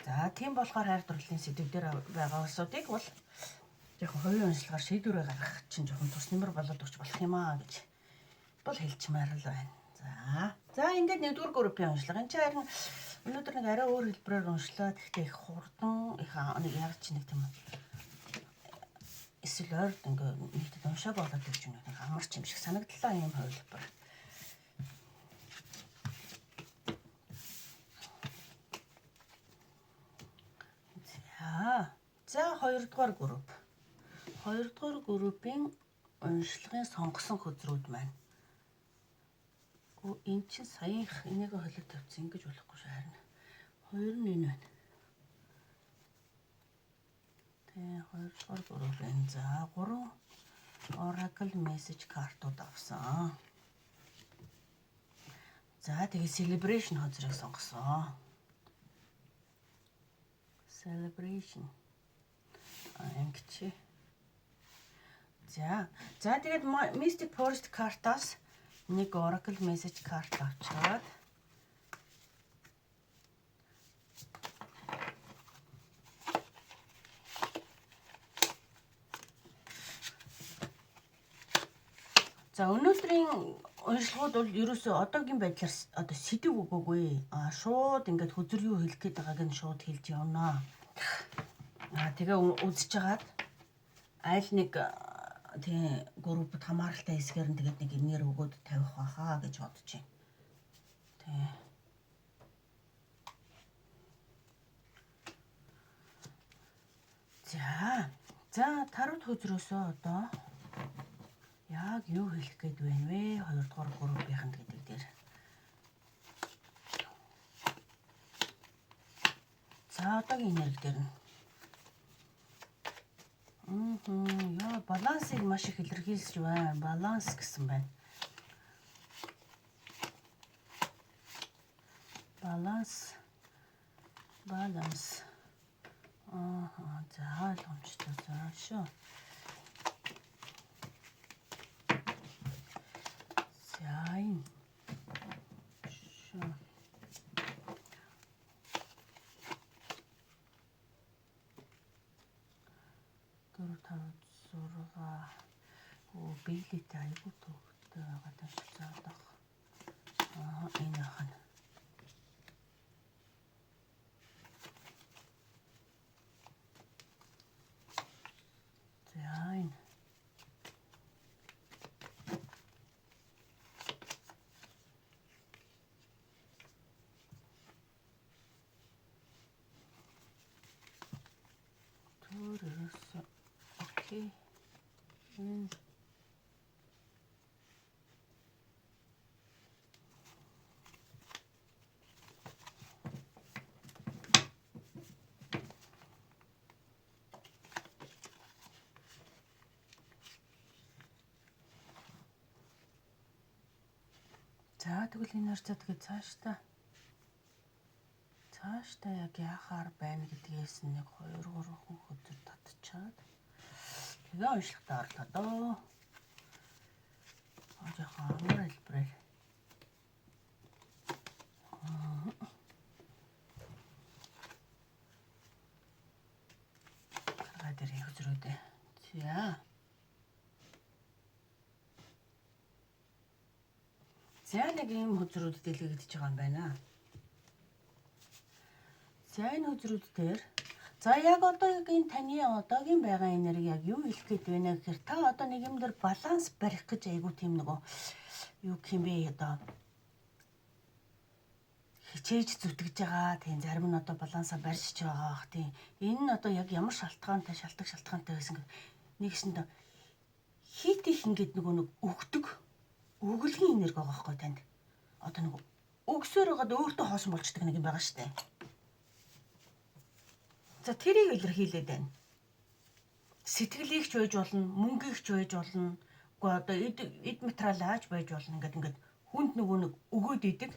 За тийм болохоор хайр дурлалын сэдв дээр байгаа улсуудыг бол яг хувийн уншлагаар шийдвэрээ гаргах чинь жоохон тус нэмэр болоод өгч болох юм аа гэж бол хэлчмээр л байна. За ингээд нэгдүгээр группийн уншлага. Энд чинь харин өнөөдөр нэг арай өөр хэлбэрээр уншлаа. Гэхдээ их хурдан их нэг яг ч нэг тийм эсвэл ойр ингээд нийтэд уншааг болоод ирж байна. Нэг амарч юм шиг санагдлаа юм хувилбар. За 2 дугаар групп. 2 дугаар группийн уншлагын сонгосон хөзрүүд маань. Энэ чинь саяхан энийг холиод тавьсан ингэж болохгүй шүү харин. 2 нь энэ байна. Тэгээ 2 дугаар групп энэ за 3 Oracle message картууд авсан. За тэгээ celebration хозрыг сонгосон. Celebration. Ангич. За тэгээд Mystic Forest картаас нэг Oracle message карт авчаад за өнөөдрийн уншлагууд бол ерөөсөө одоогийн байдлаар одоо сэдв өгөөгүй. Шууд ингээд хөзөр юу хэлэх гээд байгааг нь шууд хэлж явнаа. Тэгээ үзэж хагаад аль нэг тэгээ группт хамааралтай хэсгээр нь тэгээд нэг нэр өгөөд тавих байхаа гэж бодож байна. Тэгээ. За тарууд хөзрөөсөө одоо яг юу хэлэх гээд байна вэ? 2 дугаар группийнхэнд гэдэг дээр. За одоогийн нэр дээр нь. Яа, балансыг маш их илэрхийлж байна. Баланс гэсэн байна. Баланс. За ойлгомжтой шүү. За энэ. Шүү. Бийлэтэй айгуу төвхтэй байгаа ташилцаад байгаа. Энэ ахна. За энэ. Төрөөс. Окей. За тэгвэл энэ харцаа тэгээд цаашдаа яг яахаар байна гэдгээс нэг 2 3 хүн хөдөр татчихад тэгээ уншлагтаа орлоо доо. Жоохон амар хэлбэрээр. Гаргаа дээр хөзрөөдөө. За нэг юм хөзрүүд дэлгэгдэж байгаа юм байна. За энэ хөзрүүд дээр за яг одоогийн таны одоогийн байгаа энерги яг юу хэлэх гээд байна гэхээр та одоо нэг юм дээр баланс барих гэж айгуу тийм нөгөө юу гэх юм бэ одоо хичээж зүтгэж байгаа. Тийм зарим нь одоо балансаа барьж байгаа бах тийм. Энэ нь одоо яг ямар шалтгаантай байсан гэвэл нэгсэнд хит их ингээд нөгөө нэг өгдөг өгөлгийн энерги байгаа байхгүй танд. Одоо нөгөө өгсөөр байгаад өөртөө хоосон болчдөг нэг юм байгаа штэ. За тэрийг илэрхийлээд байна. Сэтгэлийг ч байж болно, мөнгөийг ч байж болно. Уу одоо эд материал ааж байж болно. Ингээд хүнд нөгөө нэг өгөөд идэг.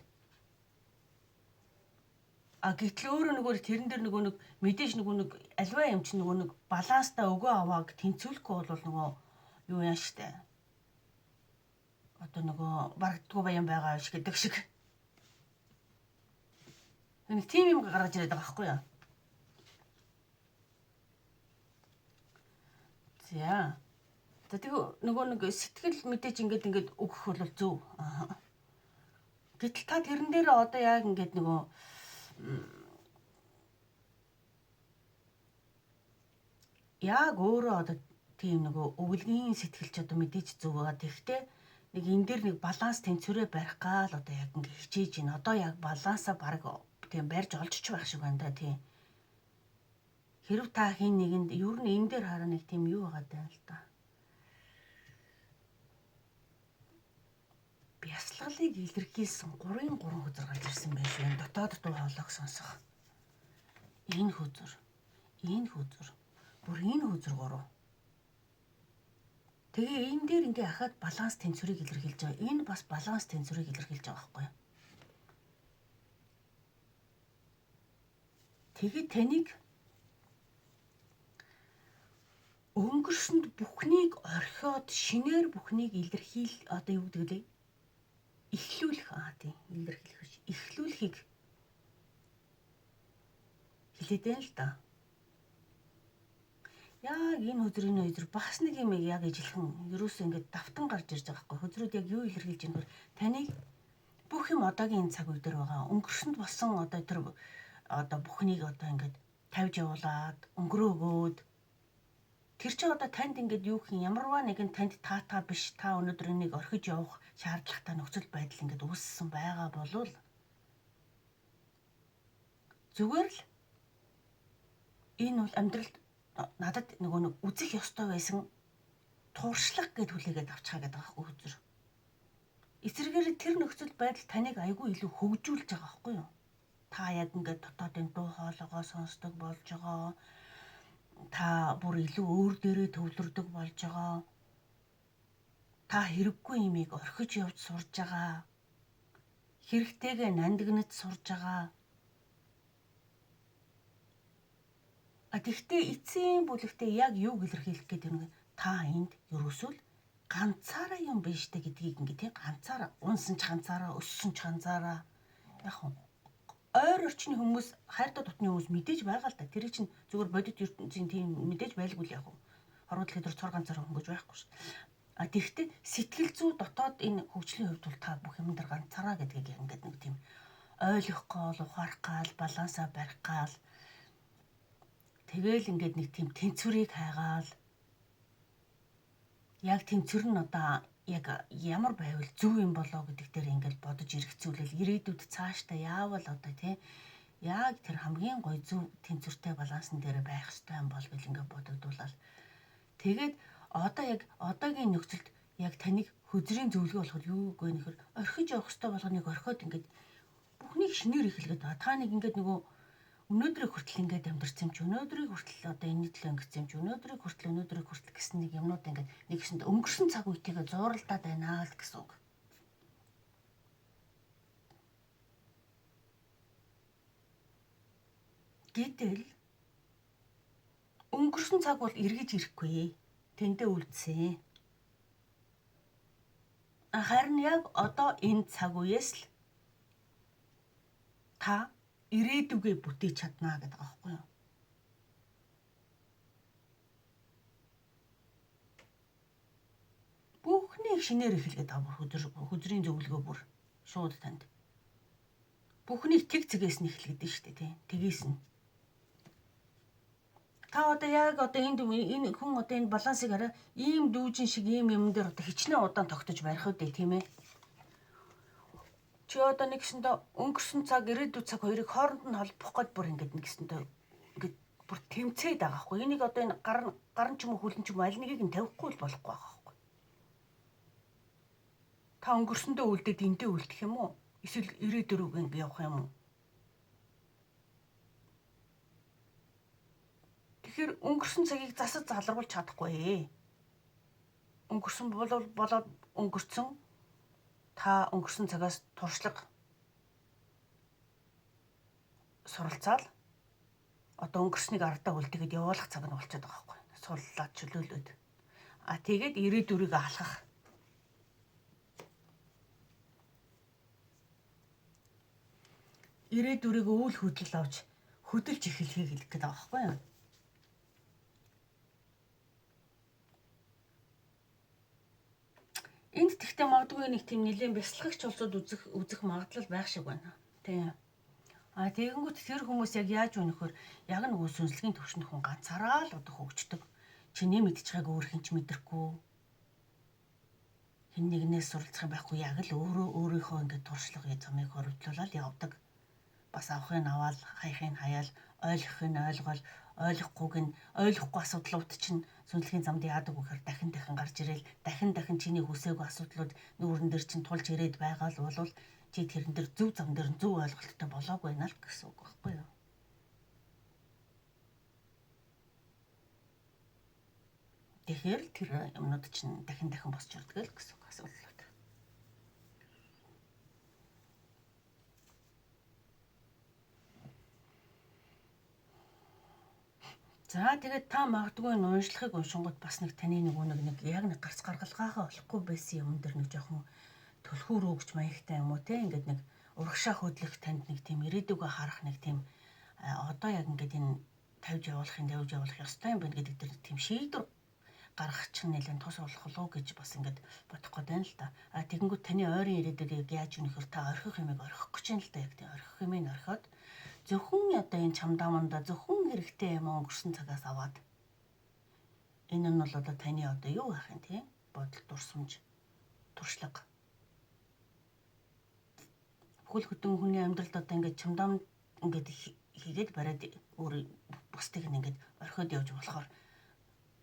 Гэтэл өөрөө нөгөө тэрэн дээр нөгөө нэг мэдээж нөгөө нэг альва юм чинь нөгөө нэг баланстай өгөө авааг тэнцвүүлэхгүй бол нөгөө юу яа штэ. Одоо нөгөө барагдгүй баян байгаа биш гэдэг шиг. Нэг тийм юм гаргаж ирээд байгаа байхгүй юу? За. Тэгээ нөгөө нэг сэтгэл мэдээж ингээд өгөх бол зөв. Гэтэл та тэрэн дээр одоо яг ингээд нөгөө яг өөрөө одоо тийм нөгөө өвлгийн сэтгэлч одоо мэдээж зөв байгаа. Тэгэхдээ нэг энэ дээр нэг баланс тэнцвэрээ барих гал одоо яг ингээд хичээж байна. Одоо яг балансаа баг тийм барьж олж ч байх шиг байна да тийм. Хэрв та хин нэгэнд ер нь энэ дээр хараа нэг тийм юу байгаа даа л та. Бясалгалыг илэрхийлсэн 3 хөзөр гарч ирсэн байх шүү. Дотоод дуу хоолойг сонсох. Энэ хөзөр. Бүр энэ хөзөр 3. Тэгээ энэ дээр ингээ ахаад баланс тэнцвэрийг илэрхийлж байгаа. Энэ бас баланс тэнцвэрийг илэрхийлж байгаа байхгүй юу? Тэгээд таныг өнгөрсөнд бүхнийг орхиод шинээр бүхнийг илэрхийл одоо юу гэдэг лээ? Эхлүүлэх тийм илэрхийлэх биш. Эхлүүлэхийг хэлээд байна л да. Яг энэ өдөр бас нэг юм яг ижилхэн ерөөсөө ингээд давтан гарч ирж байгаа байхгүй. Хөдрүүд яг юу илэрхийлж байгаа нөхөр таныг бүх юм одоогийн цаг үе дээр байгаа. Өнгөрсөнд болсон одоо тэр одоо бүхнийг одоо ингээд тавьж явуулаад өнгөрөөгөөд тэр чи одоо танд ингээд юу гэх юм ямарваа нэгэн танд таатай биш та өнөөдөр энийг орхиж явах шаардлагатай нөхцөл байдал ингээд үүссэн байгаа болвол зүгээр л энэ бол амьдралд надад нөгөө нэг үзэх ёстой байсан туршлага гэд хүлээгээд авчихаа гэдэг байхгүй үзэр. Эсвэргээр тэр нөхцөл байдал таныг айгүй илүү хөгжүүлж байгаа байхгүй юу? Та яг ингээд дотоодын дуу хоолойгоо сонсдог болж байгаа. Та бүр илүү өөр дээрээ төвлөрдөг болж байгаа. Та хэрэггүй юмыг орхиж явж сурж байгаа. Хэрэгтэйгээ нандинаж сурж байгаа. Тэгэхдээ эцсийн бүлэгтээ яг юу илэрхийлэх гэдэг нь та энд ерөөсөө ганцаараа юм биш тэ гэдгийг ингээ тийм ганцаараа унсан ч ганцаараа өссөн ч ганцаараа яг ойр орчны хүмүүс хайртай дотны хүмүүс мэдээж байгаа л да. Тэр чинь зүгээр бодит ертөнцийн тийм мэдээж байлгүй л яг хорвол хэдэр цор ганцаараа хөнгөж байхгүй шүү. Тэгэхдээ сэтгэл зүй дотоод энэ хөгжлийн хувьд бол та бүх юм дээр ганцаараа гэдгийг ингээд нэг тийм ойлгох гол ухаарах гал балансаа барих гал тэгэл ингээд нэг тийм тэнцвэрийг хайгаал яг тэнцвэр нь одоо яг ямар байвал зөв юм болоо гэдэг дээр ингээд бодож эргэцүүлэл ирээдүйд цаашдаа яавал одоо тий яг тэр хамгийн гоё зөв тэнцвэртэй балансан дээр байх хэрэгтэй юм бол гэл ингээд бодогдуулаад тэгээд одоо яг одоогийн нөхцөлд яг таныг хөзрийн зөвлөгөө болоход юу үгүй нөхөр орхиж явах хэрэгтэй болгоныг орхиод ингээд бүхнийг шинээр эхлэхэд та нэг ингээд нөгөө өнөөдрийг хүртэл ингээд амьдэрсэн юм чи өнөөдрийг хүртэл одоо энэ төлөө ингэсэн юм чи өнөөдрийг хүртэл гэсэн нэг юмнууд ингээд нэгсэнд өнгөрсөн цаг үетэйгээ зууралдаад байна л гэсэн үг. Гэтэл өнгөрсөн цаг бол эргэж ирэхгүй. Тэндээ үлдсэн. Харин яг одоо энэ цаг үеэс л та ирээдүгээ бүтээж чадна гэдэг аахгүй юу? Бүхнийг шинээр эхлэгээд авах хөдрийн зөвлөгөө бүр шууд танд. Бүхнийг тэг цэгээс нь эхлэгээд шүү дээ тий. Тгээс нь. Та одоо яг одоо энэ хүн одоо энэ балансыг хараа ийм дүүжин шиг ийм юм дээр одоо хичнээн удаан тогтож барих үү тийм ээ. Чи одоо нэгсэндээ өнгөрсөн цаг ирээдүйн цаг хоёрыг хооронд нь холбох гээд бүр ингээд нэгсэндээ ингээд бүр тэмцээд байгаа хгүй. Энийг одоо энэ гарын ч юм уу хүлэн ч юм уу аль нэгийг нь тавихгүй болохгүй байгаа хгүй. Та өнгөрсөндөө үлдээд эндээ үлдэх юм уу? Эсвэл ирээдүйн рүү ингээд явах юм уу? Тэгэхээр өнгөрсөн цагийг засаж залруулж чадахгүй. Өнгөрсөн болоод өнгөрцөн та өнгөрсөн цагаас туршлага суралцаал одоо өнгөрснийг ардаа үлдээгээд явуулах цаг нь болчиход байгаа байхгүй. Суллаад чөлөөлөөд. Тэгээд ирээдүрийг алхах. Ирээдүрийг үйл хөдлөл авч хөдөлж эхлэхийг хэлэх гээд байгаа байхгүй юу? Энд тэгтээ магадгүй нэг тийм нэлийн бясалгагч улсууд үзэх магадлал байх шиг байна. Тийм. Тэгэнгүүт тэр хүмүүс яг яаж вэ нөхөр яг нөгөө сүнслэгийн төвшөнд хүн ганцаараа л одоо хөгждөг. Чиний мэдж байгааг өөр хинч мэдрэхгүй. Хин нэгнээс суралцах юм байхгүй яг л өөрийнхөө ингээд туршлагын замыг хөрвүүлээд явдаг. Бас авахын аваад хаяхын хаяал ойлгохын ойлгоол ойлгохгүй асуудлууд чинь сүнслэгийн замд яадаг вэхээр дахин гарч ирээл дахин чиний хүсээгүй асуудлууд нүүрэн дээр чинь тулж ирээд байгаа л бол чи тэрэн дээр зөв зам дээр зөв ойлголттой болоогүй байна л гэсэн үг байхгүй юу? Тэгэхээр тэр юмнууд чинь дахин босч ирдэг л гэсэн үг асуулт. За тэгээд та магадгүй уншлагыг уншингууд бас нэг таны нэг яг нэг гарц гаргалгаагаа болохгүй байсан юм дээр нэг жоохон төлхөөрөө гэж маягтай юм уу те ингээд нэг урагшаа хөдлөх танд нэг тийм ирээдүгөө харах нэг тийм одоо яг ингээд энэ тавьж явуулах ёстой юм байна гэдэг дээр тийм шийдвэр гаргах чинь нэлээд тус болох болов гэж бас ингээд бодох гээд байна л да. Тэгэнгүүт таны ойрын ирээдүйг яаж өнөхөр та орхих юмыг орхих гэж байна л да. Яг тийм орхих юмыг орхиод зөвхөн одоо энэ чамдааманда зөвхөн хэрэгтэй юм өнгөрсөн цагаас аваад энэ нь бол одоо таны одоо юу байх юм тийм бодол дурсамж туршлага бүхэл бүтэн хүний амьдралд одоо ингээд чамдаам ингээд хийгээд бариад өөр бусдыг ингээд орхиод явж болохоор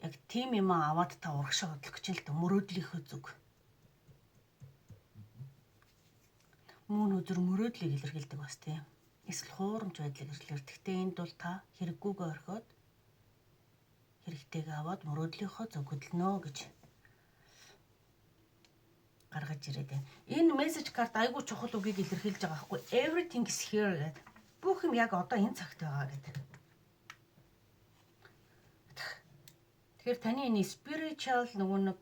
яг тийм юм аваад та урагшаа бодлох гэж л да мөрөөдлийнхөө зүг. Мөн өдөр мөрөөдлийг илэрхийлдэг бас тийм. Эсвэл хуурамч байдлыг илэрхийлэр. Гэхдээ энд бол та хэрэггүйгээ орхиод хэрэгтэйгээ аваад мөрөөдлийнхөө зүг хөдлөнө гэж гаргаж ирээд байна. Энэ мессеж карт айгүй чухал үгийг илэрхийлж байгаа байхгүй. Everything is here гэдэг. Бүх юм яг одоо энэ цагт байгаа гэдэг. Тэгэхээр таны энэ spiritual нэг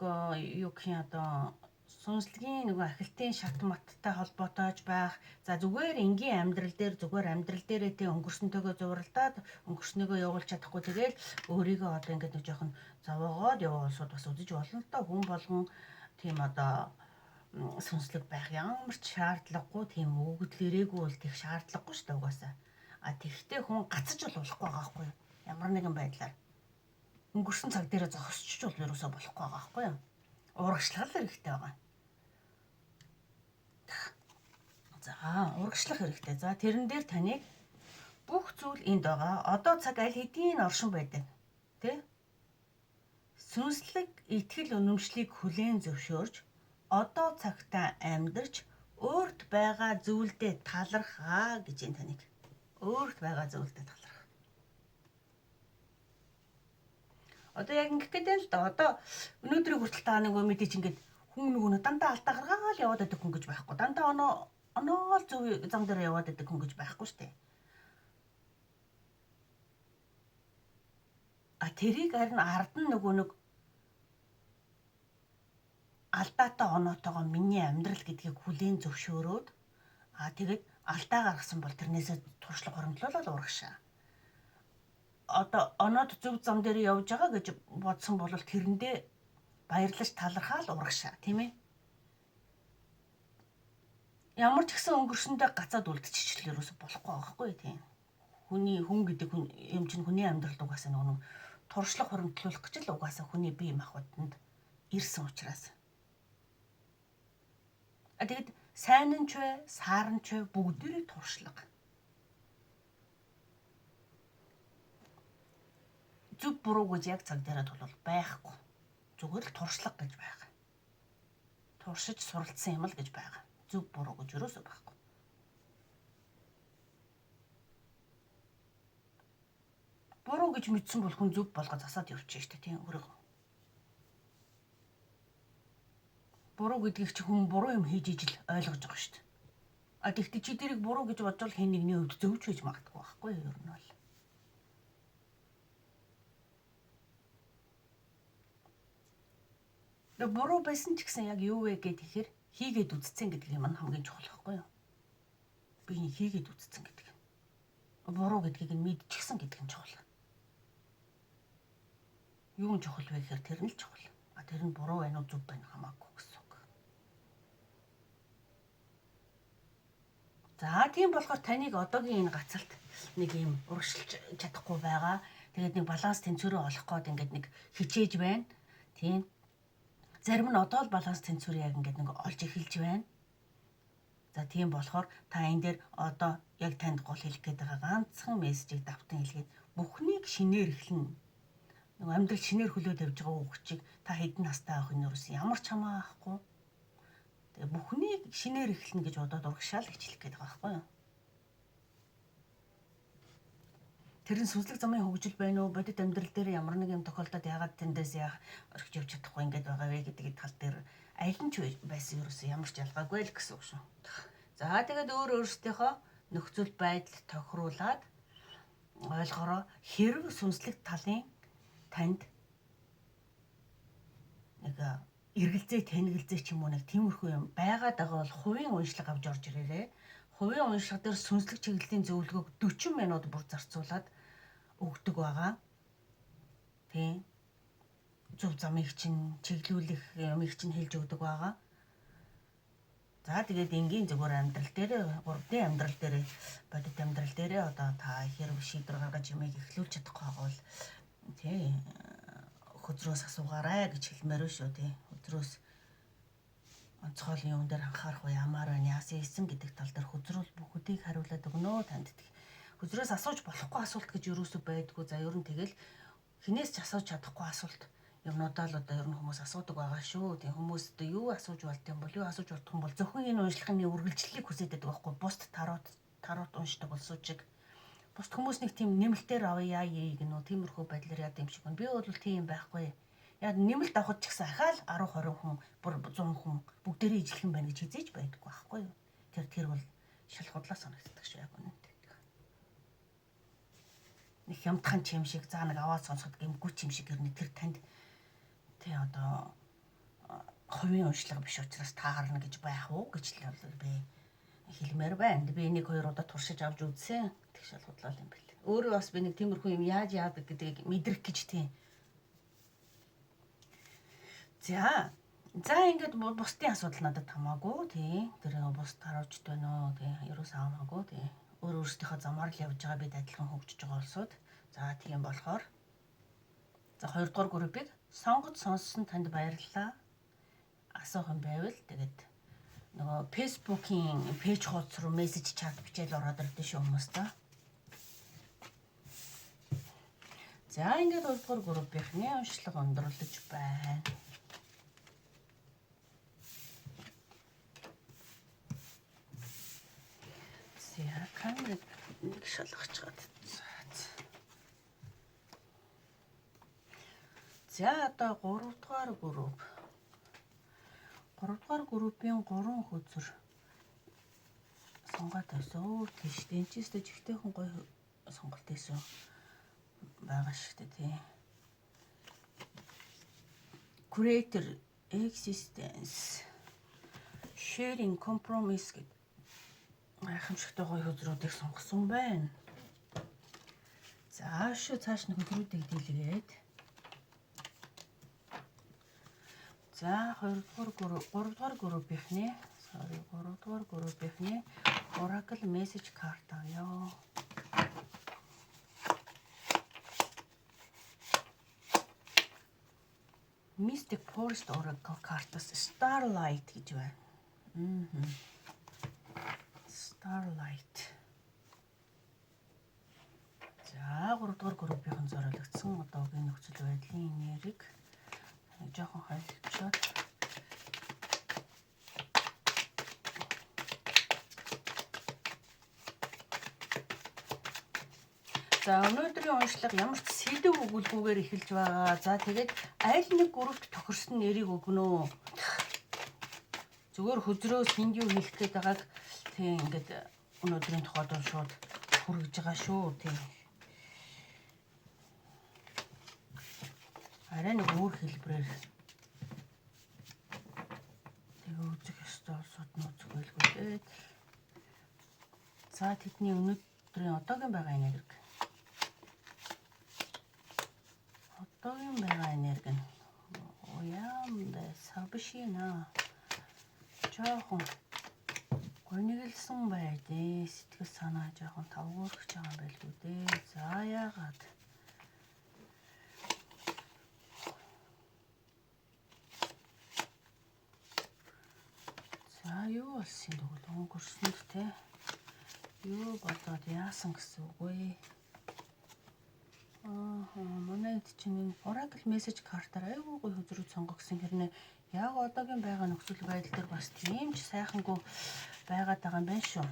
юу гэх юм одоо сүнслэгийн нөгөө ахилтын шат маттай холбоотойж байх. За зүгээр энгийн амьдрал дээрээ тий өнгөрсөнтэйгөө зуралдаад өнгөрснөөгөө явуулж чадахгүй тэгэл өөрийгөө одоо ингээд нэг жоохон зовоогоод явуулсууд бас үзэж болно л доо. Хүн болгон тийм одоо сүнслэг байх ямар ч шаардлагагүй тийм өгөгдөл ирээгүй бол тех шаардлагагүй шүү дээ угаасаа. Тэгхдээ хүн гацж болохгүй байгаа байхгүй юу? Ямар нэгэн байдлаар өнгөрсөн цаг дээрээ зогсчих бол ерөөсөө болохгүй байгаа байхгүй юу? Урагшлах хэрэгтэй байгаа. За, урагшлах хэрэгтэй. За, тэрэн дээр таныг бүх зүйл энд байгаа. Одоо цаг аль хэдийн оршин байдаг. Тэ? Сүнслэг итгэл үнэмшлийг хүлээн зөвшөөрж одоо цагтаа амьдарч өөрт байгаа зүйлдээ талархаа гэж энэ таныг. Өөрт байгаа зүйлдээ талархаа. Одоо яг ингэх гэдэг л да. Одоо өнөөдрийг хүртэл та нэг мэдээч ингээд хүн нөгөө дандаа алдаа гаргаад яваад байдаг хүн гэж байхгүй. Дандаа оноо зөв зам дээр яваад байдаг хүн гэж байхгүй шүү дээ. Тэрийг харин ард нь нөгөө нэг алдаатай оноотойгоо миний амьдрал гэдгийг хүлээн зөвшөөрөөд тэгээд алдаа гаргасан бол тэрнээсээ туршлага хоригдлол урагшаа. Одоо оноод зөв зам дээр явж байгаа гэж бодсон бол тэрэндээ баярлаж талархаал урагшаа, тийм ээ? Ямар ч гэсэн өнгөрсөндөө гацаад үлдчихчихэл ерөөсө болохгүй байгаа хгүй тийм. Хүн гэдэг юм чинь хүний амьдралд угаасаа нэг туршлага хоригдлуулах гэж л угаасаа хүний бие махбодод ирсэн учраас. Тэгэд сайн нь ч бай, саар нь ч бай бүгдээрээ туршлага. Зөв буруу гэж яг цаг дээрээ бол байхгүй. Зүгээр л туршлага гэж байгаа. Туршиж суралцсан юм л гэж байгаа. Зөв буруу гэж юусоо байхгүй. Буруу гэж мэдсэн бол хүн зөв болгож засаад явчих штэ тийм өөрөө. Буруу гэдгийг чи хүн буруу юм хийж ижил ойлгож байгаа штэ. Тэгтээ чи дэрийг буруу гэж бодвол хэн нэгний хувьд зөв ч гэж магадгүй байхгүй юу ер нь бол. Буруу байсан ч гэсэн яг юу вэ гэхээр хийгээд үтцсэн гэдэг юм хамгийн чухал байхгүй юу? Би хийгээд үтцсэн гэдэг. Буруу гэдгийг нь мэдчихсэн гэдэг нь чухал. Юу нь чухал вэ гэхээр тэр нь л чухал. Тэр нь буруу байна уу зөв байна хамаагүй гэсэн үг. За тийм болохоор таныг одоогийн энэ гацалт нэг юм урагшилж чадахгүй байгаа. Тэгээд нэг баланс тэнцвэрээ олох гээд ингээд нэг хичээж байна. Тийм. Зарим нь одоо л баланс тэнцвэр яг ингээд нэг олж эхэлж байна. За тийм болохоор та энэ дээр одоо яг танд гол хэлэх гээд байгаа ганцхан мессежийг давтан хэлгээд бүхнийг шинээр эхлэнэ. Нэг амьдрал шинээр хөлөөд явж байгаа үгчийг та хэдэн настай авах нь юус ямар ч хамаахгүй. Тэгээ бүхнийг шинээр эхлэнэ гэж бодоод урагшаал хичээлэх гээд байгаа байхгүй юу? Тэр нь сүнслэг замын хөгжил байна уу? Бодит амьдрал дээр ямар нэг юм тохиолдоод ягаад тэндээс орхиж явж чадахгүй ингээд байгаа вэ гэдэг тал дээр аль нь ч байсан ерөөсөө ямар ч ялгаагүй л гэсэн үг шүү. За тэгээд өөрсдийнхөө нөхцөл байдал тохируулаад ойлгороо хэрэг сүнслэг талын танд нэг эргэлзээ тэнэгэлзээ ч юм уу нэг тиймэрхүү юм байгаад байгаа бол хувийн уншлага авч орж ирээрээ. Хувийн уншлага дээр сүнслэг чиглэлийн зөвлөгөөг 40 минут бүр зарцуулаад өгдөг байгаа. Тийм. Зөв замыг чинь чиглүүлэх юмыг чинь хэлж өгдөг байгаа. За тэгээд энгийн зүгээр амьдрал дээр 3D амьдрал дээр бодит амьдрал дээр одоо та хэрэг шийдвэр гаргаж юмыг эхлүүлж чадахгүй байгаа бол тий хөзрөөс асуугаарай гэж хэлмээр шүү тий. Хөзрөөс онцгойлын юм дээр анхаарах уу ямар байна яасан хийсэн гэдэг тал дээр хөзрөөл бүхүүдийг хариулаад өгнө танд. Хөзрөөс асууж болохгүй асуулт гэж юусоо байдгүй. За ер нь тэгэл хинээс ч асууж чадахгүй асуулт юмнуудаа л одоо ер нь хүмүүс асуудаг байгаа шүү. Тийм хүмүүст юу асууж болд юм бол юу асууж болдох юм бол зөвхөн энэ уншлагын үргэлжлэлийг хүсэж байдаг байхгүй. Бусд тарууд уншдаг бол суужиг. Бусд хүмүүс нэг тийм нэмэлтээр авъя гэнэ үү тиймэрхүү байдлаар яд юм шиг байна. Би бол тийм байхгүй. Яг нэмэлт авахд ч гэсэн ахаал 10 20 хүн бүр 100 хүн бүгдээрээ ижлэх юм байна гэж хизээж байдаггүй байхгүй юу. Тэр бол шал худлаа санагддаг шүү яг үнэндээ. Нэг хямдхан ч юм шиг заа нэг аваад сонсоход гэмгүй ч юм шиг гэрний тэр танд тий одоо хувийн уншлага биш учраас таарна гэж байх уу гэж л би хэлмээр байна. Би энийг 2 удаа туршиж авч үзсэн. Тэг шал худлаа юм байна. Өөрөө бас би нэг тиймэрхүү юм яаж яадаг гэдгийг мэдрэх гэж тийм. За ингээд бусдын асуудал надад хамаагүй тий. Тэр бус таруулж байна уу тий. Ерөөс хамаагүй тий. Өөрсдийнхөө замаар л явж байгаа бид адилхан хөгжиж байгаа улсууд. За тийм болохоор за 2 дугаар группыг сонгож сонссон танд баярлалаа. Асуух юм байвал тэгээд нөгөө Facebook-ийн пэйж хуудас руу мессеж чат бичээл ороод ирдэ шүү хүмүүс та. За ингээд 2 дугаар группийнхны уншлага өндөрлөж байна. За камерыг нэг шалгаж чад. За одоо 3 дугаар групп. 3 дугаар группийн 3 хөзөр сонгоод байсан. Өөр тийш дэнчистэ жигтэйхэн гоё сонголт хийсэн байгаа шүү дээ тий. Creator existence sharing compromise гэдэг гайхамшигтай гоё хөзрүүдийг сонгосон байна. За цааш нэг хөзрүүдийг дийлгээд за 3 дугаар группийнхний Oracle message card авъя. Mystic Forest Oracle card-аас Starlight гэж байна. Starlight. За 3 дугаар группийн зориулагдсан одоогийн нөхцөл байдлын нэрийг жоохон хайлтчаад за өнөөдрийн уншлага ямар ч сэдв өгүүлгүйгээр эхэлж байгаа. За тэгээд аль нэг группт тохирсон нэрийг өгнө. Зүгээр хөзрөөс хинд юу хэлэх гээд байгааг тийм ингээд өнөөдрийн тухайд шууд хүргэж байгаа шүү тийм. Арай нэг өөр хэлбэрээр тэгээ үзэх ёстой улсууд нь үзэх байлгүй. За тэдний өнөөдрийн одоогийн байгаа энерги. Одоогийн байгаа энерги нь уяамда савбшина. Жоохон гонёглсон байдээ. Сэтгэл санаа жоохон тавгуурч байгаа юм байлгүй дээ. За яагаад юу болсон тэгвэл өнгөрсөнд те юу бодоод яасан гэсэн үг вэ? Манайд чинь Oracle message card-аар айгүй гоё хөзрүүд сонгогдсон хэрнээ яг одоогийн байгаа нөхцөл байдал дээр бас тийм ч сайхангүй байгаад байгаа юм байна шүү.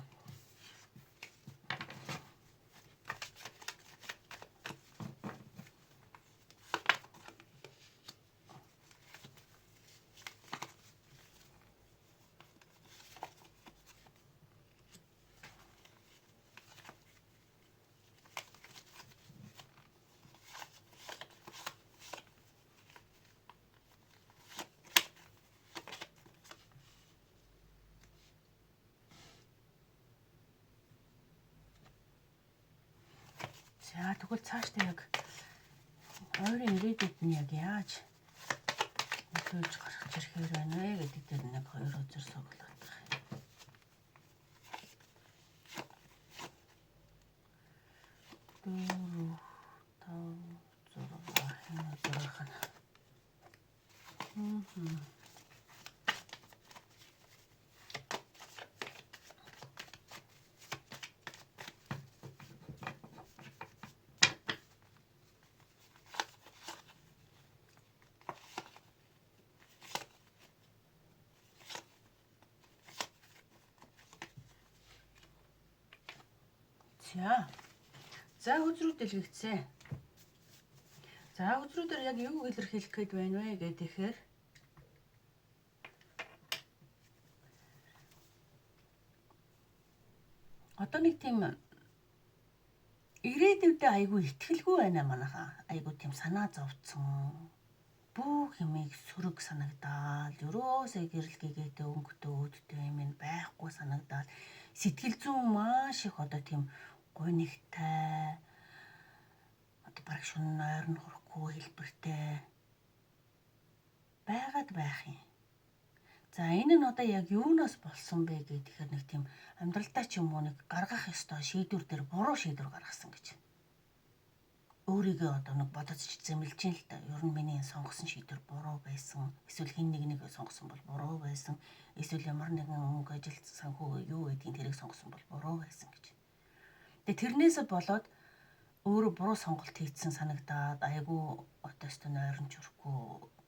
За тэгвэл цаашдаа яг ойрын ирээдүйд нь яг яаж нөлөөлж гарах зэрэгээр байна вэ гэдэг дээр нэг хоёр үзэр суглаад байгаа. 4 5 6 хэмээх. За үзрүүд дэлгэгдсэн. За үзрүүдээр яг юу илэрхийлэх гээд байна вэ гэхээр одоо нэг тийм ирээдүйдээ айгүй итгэлгүй байна манайхаа. Айгүй тийм санаа зовцсон. Бүх юмыг сөрөг санагдаад, ерөөсөө гэрэл гэгээдээ өнгөтэй өөдтэй юм ин байхгүй санагдаад, сэтгэл зүйн маш их одоо тийм гунигтай, одоо бараг шөнө ойрон хөрөхгүй хэлбэртэй байгаад байх юм. За энэ нь одоо яг юунаас болсон бэ гэхээр нэг тийм амьдралдаа ч юм уу нэг гаргах ёстой шийдвэр дээр буруу шийдвэр гаргасан гэж. Өөрийгөө одоо нэг бодож зэмлэж ин л та. Ер нь миний сонгосон шийдвэр буруу байсан. Эсвэл хин нэг сонгосон бол буруу байсан. Эсвэл ямар нэгэн өнгө ажилт санхүү юу гэдгийг тэрийг сонгосон бол буруу байсан гэж. Тэгээ тэрнээс болоод өөрөө буруу сонголт хийсэн санагдаад айгүй отоостой нойрон чөрөхгүй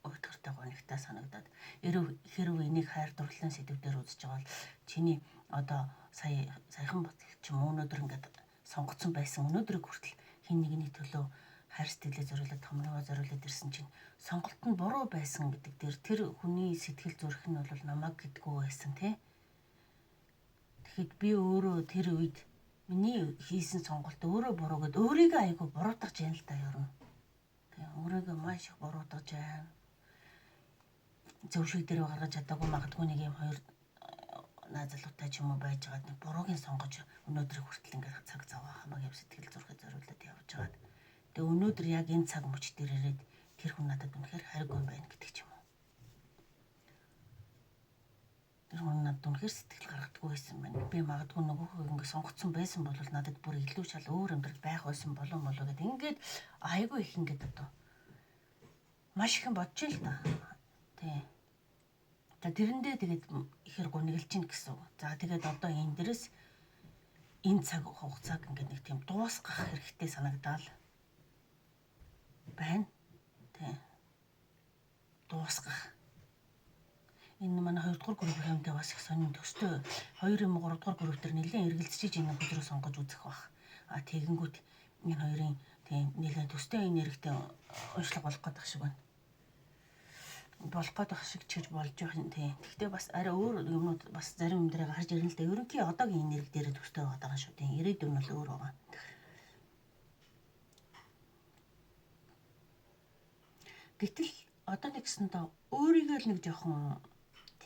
өтгөртэй гонигтай санагдаад хэрв энийг хайр дурлалын сэдвээр үзэж байгаа бол чиний одоо саяхан бодлого ч юм уу өнөөдөр ингээд сонгоцсон байсан өнөөдрийг хүртэл хин нэгний төлөө хайр сэтгэлээ зориулаад томроо зориулаад ирсэн чинь сонголт нь буруу байсан гэдэг дээр тэр хүний сэтгэл зүрх нь бол намайг гэдгүү байсан тий. Тэгэхэд би өөрөө тэр үед миний хийсэн сонголт өөрөө буруу гэд өөрийгөө айгүй буруутгаж яана л та ёрно. Тэгээ өөрийгөө маш их буруутгаж байна. Зөв шийдвэр гаргаж чадаагүй магадгүй нэг юм хоёр наазалуутай ч юм уу байж байгаа нэг буруугийн сонгож өнөөдрийг хүртэл ингээд цаг зав хамаагүй юм сэтгэл зүрхээ зориулаад явж байгаа. Тэгээ өнөөдөр яг энэ цаг мөч дээр ирээд тэр хүн надад үнэхээр хайргүй байна гэдэг ч юм уу. Тэр хүн надад үнэхээр сэтгэл гаргадаггүй байсан байна. Би магадгүй нөгөөхөө ингээд сонгоцсон байсан бол надад бүр илүү шал өөр амьдрал байх байсан болов уу гэдэг ингээд айгүй их ингээд одоо маш их бодож ил та. Тий. За тэрэндээ тэгээд ихэр гуниглж ийн гэсэн үг. За тэгээд одоо энэ дээрээс энэ цаг хугацааг ингээд нэг тийм дуусгах хэрэгтэй санагдал байна. Тий. Дуусгах. Энэ манай 2 дугаар групптэй бас их сонин төстэй 2 юм 3 дугаар групп төр нэлээд эргэлзэж энэ хөдрөө сонгож үзэх бах. А тэгэнгүүт энэ хоёрын тийм нэлээд төстэй энэ нэрэгтэй уншлага болох гэдэг шиг байна. Болох гэдэг шиг ч гэж болж байгаа юм тий. Гэхдээ бас арай өөр юмнууд бас зарим юм дээр гарч ирнэ л дээ. Ерөнхий одоогийн энэ нэрэг дээр төстэй байгаа шүү дээ. Ирээдүйн нь бол өөр байгаа. Гэтэл одоо нэг гэсэндээ өөрийгөө л нэг жоохон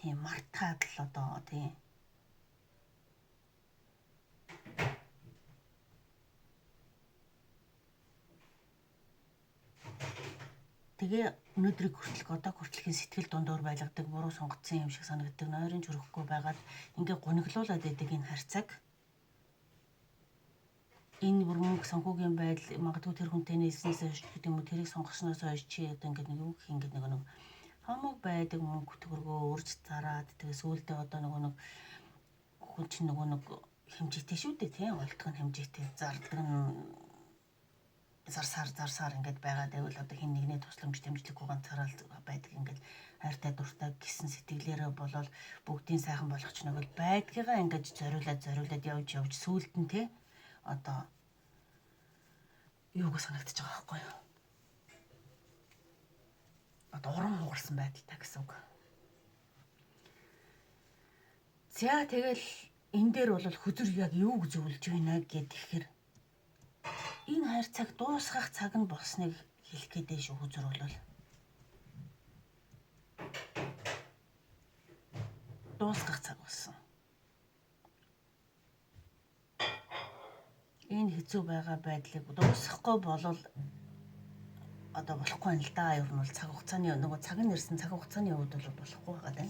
тийм мартаад л одоо тий. Тэгээ өнөөдрийг хүртэл одоо хүртэлхийн сэтгэл дундуур байлгадаг буруу сонгоцсон юм шиг санагддаг нойрын чөрөхгүй байгаад ингээ гуниглуулад байдаг энэ харьцааг энэ бүр мөнгө санхүүгийн байдал магадгүй тэр хүнтэй нийлснээс гэдэг юм уу тэрийг сонгосноос хойш чи одоо ингээ нэг юу гэх ингээ нэг хамаг байдаг мөнгө төгрөгөө өрж зараад тэгээ сүүлдээ одоо нэг хүн чинь нэг хэмжээтэй шүү дээ тийм олдгон хэмжээтэй зардаг нь зарсаар ингээд байгаад байвал одоо хин нэгний тусламж дэмжлэггүй ганцаараа байдаг ингээд хайртай дуртай гисэн сэтгэлээрээ болол бүгдийн сайхан болгоч нэг л байдгийгаа ингээд зориулаад явж сүүлд нь те одоо юуг санагдаж байгаа байхгүй юу? Одоо урам хугарсан байдалтай гэсэн үг. За тэгэл энэ дээр бол хүзэр яг юуг зөвлөж байна гэхээр энэ хайрцаг дуусгах цаг нь болсныг хэлэх гэдэг шүү хүзэр бол. Дуусгах цаг болсон. энэ хэцүү байгаа байдлыг дуусгахгүй болвол одоо болохгүй юм л да. Ер нь бол цаг хугацааны нөгөө цаг нь ирсэн цаг хугацааны үед бол болохгүй байгаа даа.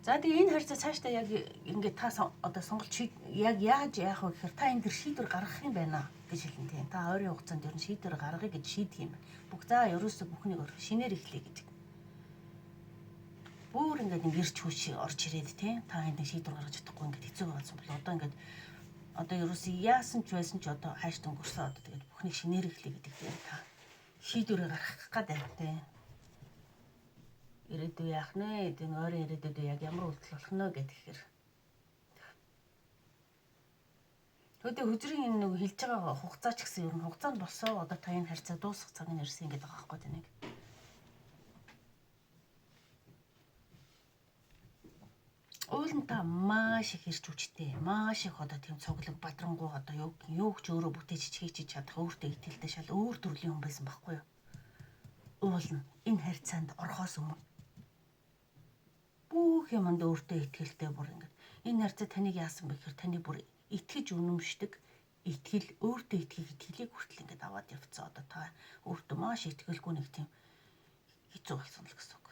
За тэгээ энэ харьцаа цаашдаа яг ингээд та одоо сонголт яг яаж яах вэ гэхээр та энэ төр шийдвэр гаргах юм байна гэж хэлнэ тийм. Та ойрын хугацаанд ер нь шийдвэр гаргахыг гэж шийдэх юм байна. Бүх за ерөөсөө бүхнийг шинээр эхлэе гэдэг. Бүр ингээд ирч хүч орж ирээд тийм. Та энд шийдвэр гаргаж чадахгүй ингээд хэцүү байгаасан бол одоо ингээд одоо ерөөсөө яасан ч байсан ч одоо хайш өнгөрсөн одоо тэгээд бүхнийг шинээр эхлэе гэдэг тийм. Та шийдвэрээ гаргах гэдэг тийм. Ирээдүй яах нэ? Энэ ойрын ирээдүйд яг ямар үйлдэл болох нэ гэхээр. Тэгвэл хөдрийн энэ нэг хэлж байгаа хугацаа ч гэсэн ер нь хугацаанд болсон одоо та энэ харьцаа дуусгах цаг нь ирсэн гэдэг байгаа байхгүй тэнэг. Уул нь та маш их ирж хүчтэй, маш их одоо тийм цоглог бадрангуй одоо юу ч өөрөө бүтээж хийж чадах өөртөө итгэлтэй шал өөр төрлийн хүн байсан байхгүй юу? Уул нь энэ харьцаанд орохоос өмнө бүх юмд өөртөө итгэлтэй бүр ингээд энэ харьцаа таныг яасан бэ гэхээр таны бүр итгэж үнэмшдэг итгэл өөртөө итгэлийг хүртэл ингээд аваад явцсан одоо та өөртөө маш итгэлгүй нэг тийм хэцүү болсон л гэсэн үг.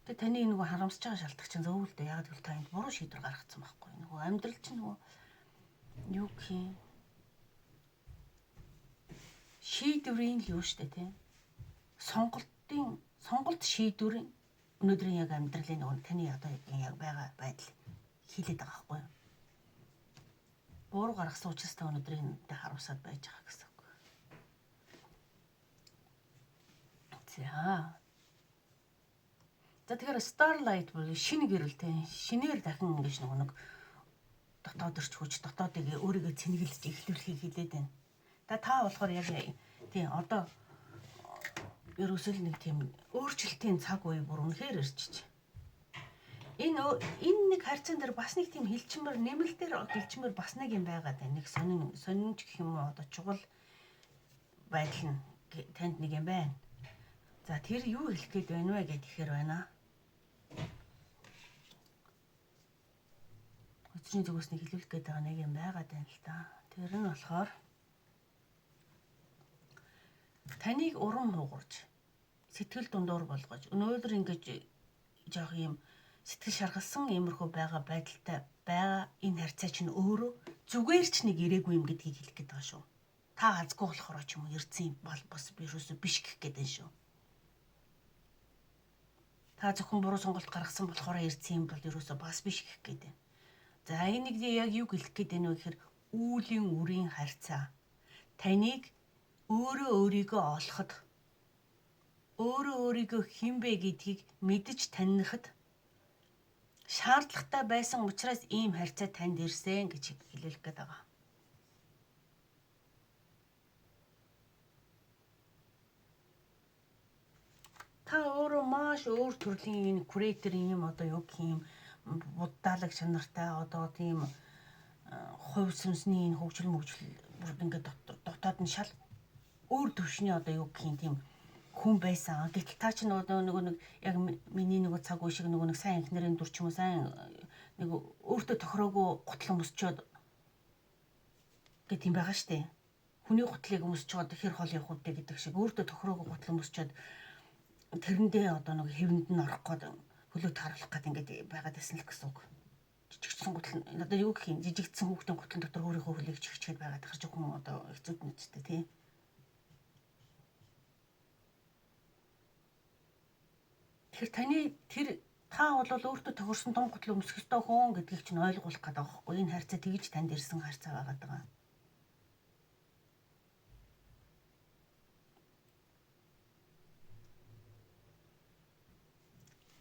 Тэгээ таны нөгөө харамсаж байгаа шалтгаан чинь зөвлөдөө яг л та энд буруу шийдвэр гаргацсан байхгүй нөгөө амьдрал чинь нөгөө юу гэх юм шийдвэрийн л юу штэ тийм сонголт шийдвэрийн өнөөдрийн яг амьдралын нөгөө таны одоо яг байгаа байдал хийлээд байгаа байхгүй юу? Буруу гаргасан учраас та өнөөдрийн дэ харамсаад байж байгаа гэсэн үг. За тэгэхээр Starlight бол шинэ гэрэл тийм шинээр дахин ингэж нэг дотоод ирч хүч дотоодыг өөрийгөө цэнгэлж эхлүүлэхийг хэлээд байна. Та болохоор яг тийм одоо ерөөсөө нэг тийм өөрчлөлтийн цаг үе бүр үнэхээр ирчихэж. Энэ нэг харьцаан дээр бас нэг тийм хилчмэр нэмэлтээр хилчмэр бас нэг юм байгаад байна. Нэг сонинч гэх юм уу одоо чухал байдал нь танд нэг юм байна. За тэр юу хэлэх гээд байна вэ гэхээр байна. Өчигдрийн зүгээс нэг хэлүүлэх гээд байгаа нэг юм байгаад байна л да. Тэр нь болохоор таныг урам хугарч сэтгэл дундуур болгож өнөөдөр ингэж жоох юм сэтгэл шаргалсан иймэрхүү байгаа байдалтай байгаа энэ харьцаа чинь өөрөө зүгээр ч нэг ирээгүй юм гэдгийг хэлэх гээд байгаа шүү. Та азгүй болохоор ч юм уу ирсэн бол бас вирусоо биш гэх гээд байна шүү. Та зөвхөн буруу сонголт гаргасан болохоор ирсэн юм бол вирусоо бас биш гэх гээд байна. За энийг яг юу хэлэх гээд байна вэ гэхээр үүлийн үрийн харьцаа таныг өөрийгөө олоход өөрийгөө хэн бэ гэдгийг мэдж танихад шаардлагатай байсан учраас ийм харьцаа танд ирсэн гэж хэлүүлэх гээд байгаа. Та өөрөө маш өөр төрлийн кураторын юм одоо юу гэх юм буддаалаг чанартай одоо тийм хувь сүнсний энэ хөгжил бүр ингээд дотоод нь шал өөр төвшний одоо юу гэх юм тийм хүн байсан. Гэтэл та ч нөгөө нэг яг миний нөгөө цаг үе шиг нөгөө нэг сайн ихнэрийн дүр ч юм уу сайн нэг өөртөө тохироогүй гутлан өсчөөд гэх юм байгаа штэ. Хүний гутлыг өмсч байгаа хэр хол явах үедээ гэдэг шиг өөртөө тохироогүй гутлан өсчөөд тэрэндээ одоо нэг хэвэнд нь орох гээд хөлөө тааруулах гээд ингээд байгаад байсан л гэсэн үг. Жижигдсэн гутлан одоо юу гэх юм жижигдсэн хүүхдийн гутлан дотор өөрийнхөө хөлийг чихчгээд байгаад харж хүн одоо хэцүүд нэцтэй тий. Тэгэхээр таны та бол өөртөө тохирсон том гутлыг өмсөх ёстой хүн гэдгийг чинь ойлгуулах гэдэг байхгүй. Энэ харьцаа тэгж танд ирсэн харьцаа байгаад байгаа.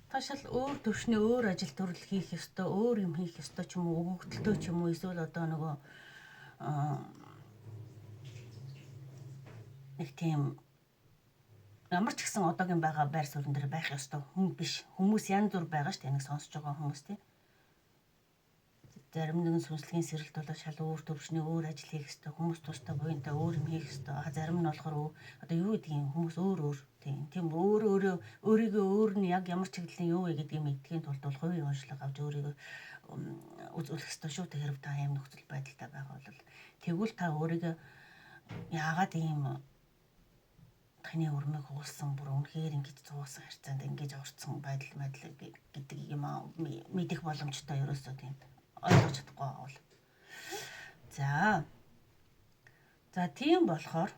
Ташаал өөр төвшний өөр ажил төрөл хийх ёстой, өөр юм хийх ёстой ч юм уу, өгөгдөлтөө ч юм уу, эсвэл одоо нөгөө нэг тийм ямар ч гэсэн одоогийн байгаа байр суурин дээр байх ёстой хүн биш. Хүмүүс янз бүр байгаа шүү дээ. Нэг сонсож байгаа хүмүүс тий. Зарим нэгэн сүнслэгийн сэрэлт бол шал өөр төвшний өөр ажил хийх хэрэгтэй, хүмүүс тустай буянтай өөр юм хийх хэрэгтэй. Зарим нь болохоор одоо юу гэдгийг хүмүүс өөр тийм өөрийгөө өөр нь яг ямар чиглэлийн юу вэ гэдгийг мэдхийн тулд бол хувийн онцлог авч өөрийгөө үзүүлэх хэрэгтэй шүү. Хэрэг та ийм нөхцөл байдалтай байгаа бол тэгвэл та өөрийгөө яагаад ийм таны өрмөг хуулсан бүр үнэхээр ингэж зуусан харьцаанд ингэж орцсон байдал гэдэг юм мэдэх боломжтой ерөөсөө тийм ойлгож чадахгүй бол. За тийм болохоор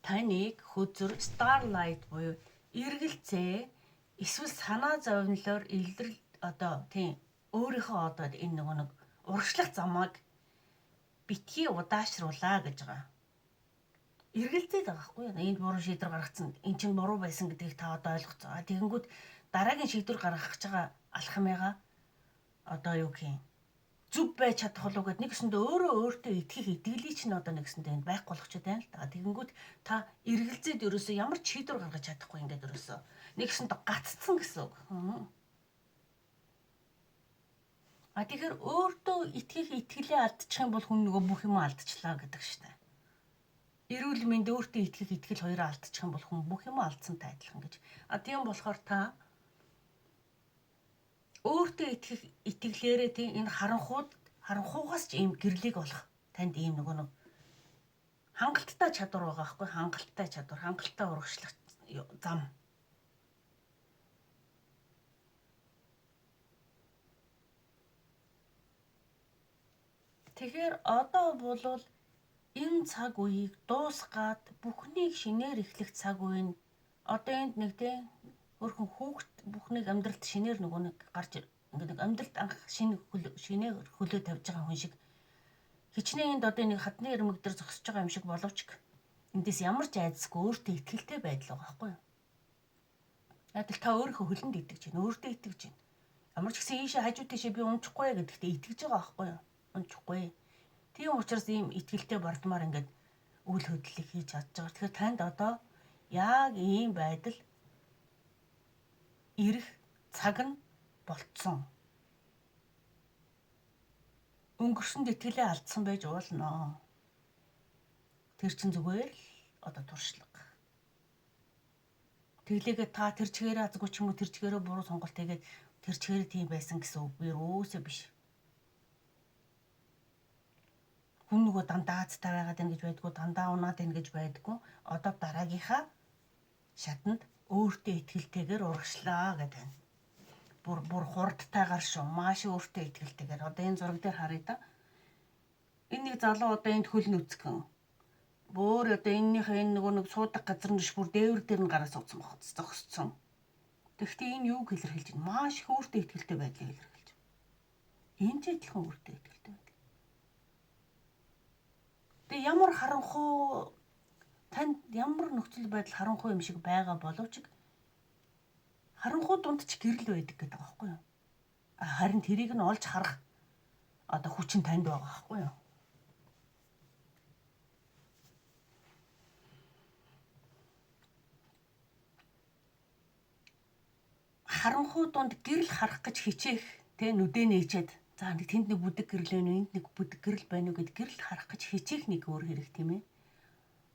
таныг хөзөр starlight буюу эргэлзээ эсвэл санаа зовнилоор илрэл одоо тийм өөрийнхөө одоо энэ нэг урагшлах замыг битгий удаашруулаа гэж байгаа. Эргэлзээд байгаа хгүй юу? Энд буруу шийдвэр гаргацсан. Энд чинь буруу байсан гэдгийг та одоо ойлгоцгоо. Тэгэнгүүт дараагийн шийдвэр гаргах гэж байгаа алхмыгаа одоо юу гэх юм? Зүв байж чадах болов гэд нэгсэндээ өөртөө итгэх итгэлийг чинь одоо нэгсэндээ энд байхгүй болгочиход байна л да. Тэгэнгүүт та эргэлзээд ерөөсөө ямар ч шийдвэр гаргаж чадахгүй ингээд ерөөсөө нэгсэндээ гаццсан гэсэн үг. Тэгэхээр өөртөө итгэх итгэлээ алдчих юм бол хүн нөгөө бүх юм алдчихлаа гэдэг штэ. Эрүүл мэнд өөртөө итгэх итгэл хоёроо алдчих юм бол хүн бүх юм алдсантай адилхан гэж. Тийм болохоор та өөртөө итгэх итгэлээрээ тийм энэ харанхуугаас ч ийм гэрлийг олох танд ийм нэг хангалттай чадвар байгаа байхгүй, хангалттай урагшлах зам. Тэгэхээр одоо болвол энэ цаг үеийг дуусгаад бүхнийг шинээр эхлэх цаг үе нь одоо энд нэг тийм өөрхөн хүүхд бүхнийг амьдралд шинээр нөгөө нэг гарч ингээд нэг амьдралд анх шинээр хөлөө тавьж байгаа хүн шиг хичнээн энд одоо нэг хадны ирмэг дээр зогсож байгаа юм шиг боловч эндээс ямар ч айдасгүй өөртөө итгэлтэй байдал байгаа байхгүй юу? Яг л та өөрийнхөө хөлөнд итгэж байна, өөртөө итгэж байна. Ямар ч гэсэн ийшээ хажуу тийшээ би унчихгүй гэдэгтээ итгэж байгаа байхгүй юу? Унчихгүй. Тийм учраас ийм итгэлтэй бардмаар ингээд үйл хөдлөлийг хийж чадж байгаа. Тэгэхээр танд одоо яг ийм байдал ирэх цаг нь болцсон. Өнгөрсөнд итгэлээ алдсан байж уулнаа. Тэр чин зүгээр л одоо туршлага. Тэглээгээ та тэр чигээрээ азгүй ч юм уу тэр чигээрээ буруу сонголт хийгээд тэр чигээрээ тийм байсан гэсэн үг юусоо биш. Хүн нөгөө дандаа азтай байгаад байна гэж байдгүй, дандаа унаад байна гэж байдгүй. Одоо дараагийнхаа шатанд өөртөө итгэлтэйгээр урагшлаа гэдэг байна. Бүр хурдтайгаар шүү. Маш өөртөө итгэлтэйгээр. Одоо энэ зураг дээр харъя да. Энэ нэг залуу одоо энд хөл нүцгэн. Бүр одоо эннийхээ энэ нөгөө нэг суудаг газар нь бүр дээвэр дээр нь гараа сууцсан баг. Зогсцсон. Тэгэхдээ энэ юуг илэрхийлж байна? Маш их өөртөө итгэлтэй байдлыг илэрхийлж байна. Энэ ч адилхан өөртөө итгэлтэй байдал. Тэгээ ямар харанхуй танд ямар нөхцөл байдал харанхуй юм шиг байгаа боловч харанхуй дунд ч гэрэл байдаг гэдэг байгаа байхгүй юу? Харин тэрийг нь олж харах одоо хүчин танд байгаа байхгүй юу? Харанхуй дунд гэрэл харах гэж хичээх тэ нүдэ нээчээд за нэг тэнд нэг бүдэг гэрэл байна уу, энд нэг бүдэг гэрэл байна уу гэд гэрэл харах гэж хичээх нэг өөр хэрэг тийм ээ.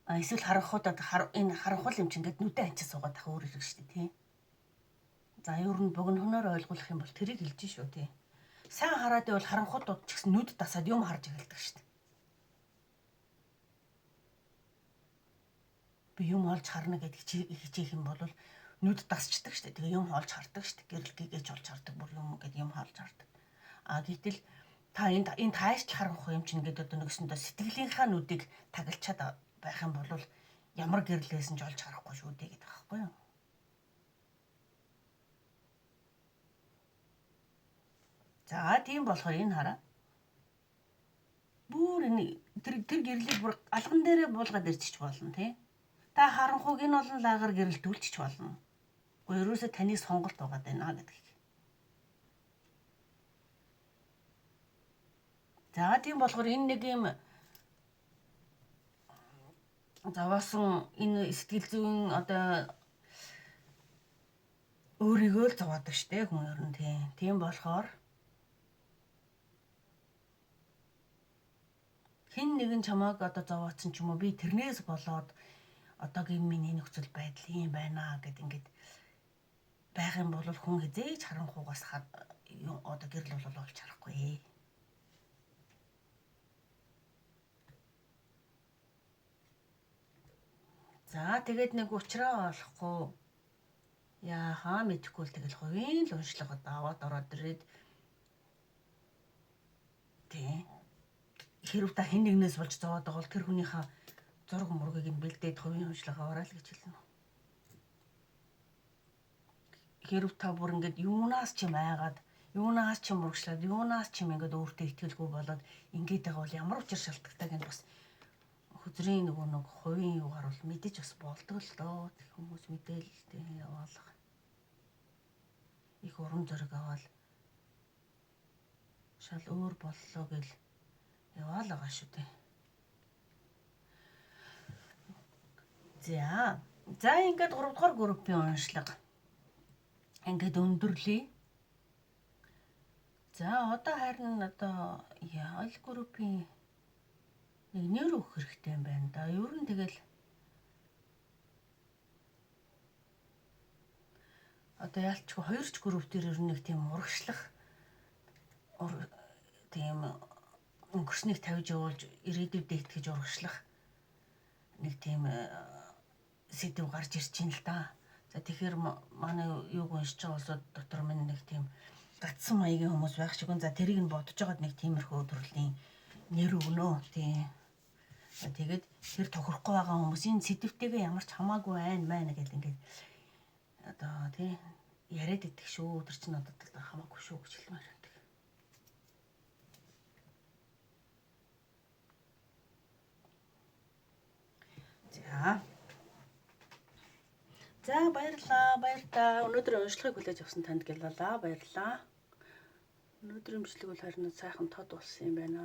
Эсвэл харанхуудад энэ харанхуй юм чинь ингээд нүдэ анчаа суугаад ах өөр хэрэг шүү дээ тийм. За ер нь богинохноор ойлгуулах юм бол тэрийг хэлж шүү тий. Сайн хараад байвал харанхуудууд ч гэсэн нүд дасаад юм харж эхэлдэг шүү дээ. Би юм олж харна гэдэг хичээх юм бол нүд дасчдаг шүү дээ. Тэгээ юм олж хардаг шүү дээ. Гэрэл гэгэж олж хардаг бүр юм гэдэг юм олж хардаг. Гэтэл та энэ тааштай харанхуй юм чинь ингээд одоо нэгсэндээ сэтгэлийнхаа нүдийг тагалчаад байх юм бол ямар гэрэл байсан ч олж харахгүй шүү дээ гэдэг байхгүй юу? За тийм болохоор энэ хараа. Бүр энэ тэр гэрлийг бүр алган дээрээ буулгаад ирчих болно тий. Та харанхуйг энэ олон лагаар гэрэлтүүлчих болно. Уу ерөөсөө таны сонголт байгаа даа гэдэг. За тийм болохоор энэ нэг юм заваасан энэ сэтгэл зүйн одоо өөрийгөө л зовоодог штэ хүн ер нь тийм болохоор хэн нэгэн чамааг одоо зовоодсон ч юм уу би тэрнээс болоод одоогийн миний нөхцөл байдал ийм байна гэд ингээд байх юм бол хүн хизээж харанхуугаас одоо гэрэл бол олж харахгүй. За тэгээд нэг уучраа олохгүй яахаа мэдэхгүй л тэгэл хувийн л уншлага даваад ороод ирээд тий хэрв та хэн нэгнээс болж зовоод байгаа бол тэр хүнийхээ зураг мургийг нь бэлдээд хувийн уншлагаа ороо л гэж хэлнэ. Хэрв та бүр ингээд юунаас ч юм айгаад, юунаас ч юм урагшлаад, юунаас ч юм ингээд өөртөө итгэлгүй болоод ингээд байгаа бол ямар учир шалтгаалтайг нь бас хөзрийн нэг хувийн юугаар бол мэдэж бас болдог л доо. Тэг хүмүүс мэдээлэлтэй яваалах. Их урам зориг аваад шал өөр боллоо гэл яваалгаа шүү дээ. За ингээд 3 дугаар группийн уншлага ингээд өндөрлөе. За одоо харин аль группийн нэг нэр өгөх хэрэгтэй юм байна да. Ер нь тэгэл одоо ялчгүй 2 групп дээр ер нь нэг тийм урагшлах тийм өнгөрснийг тавьж явуулж ирээдүйдээ итгэж урагшлах нэг тийм сэдв гарч ирж байна л да. За тэгэхээр манай юуг уншиж байгаа улсууд дотор минь нэг тийм гацсан маягийн хүмүүс байх шиг. За тэрийг нь бодож байгаад нэг тиймэрхүү төрлийн нэр өгнө. Тийм. Тэгээд тэр тохирохгүй байгаа хүмүүсийн сэдвтэйгээ ямар ч хамаагүй байна гэл ингээд одоо тий яриад идэх шүү. Тэр чинь одоо хамаагүй шүү гэж хэлмээр байдаг. За баярлалаа. Өнөөдөр уншлагыг хүлээж авсан танд гялалаа. Баярлалаа. Өнөөдрийн бичлэг бол харин сайхан тод болсон юм байна.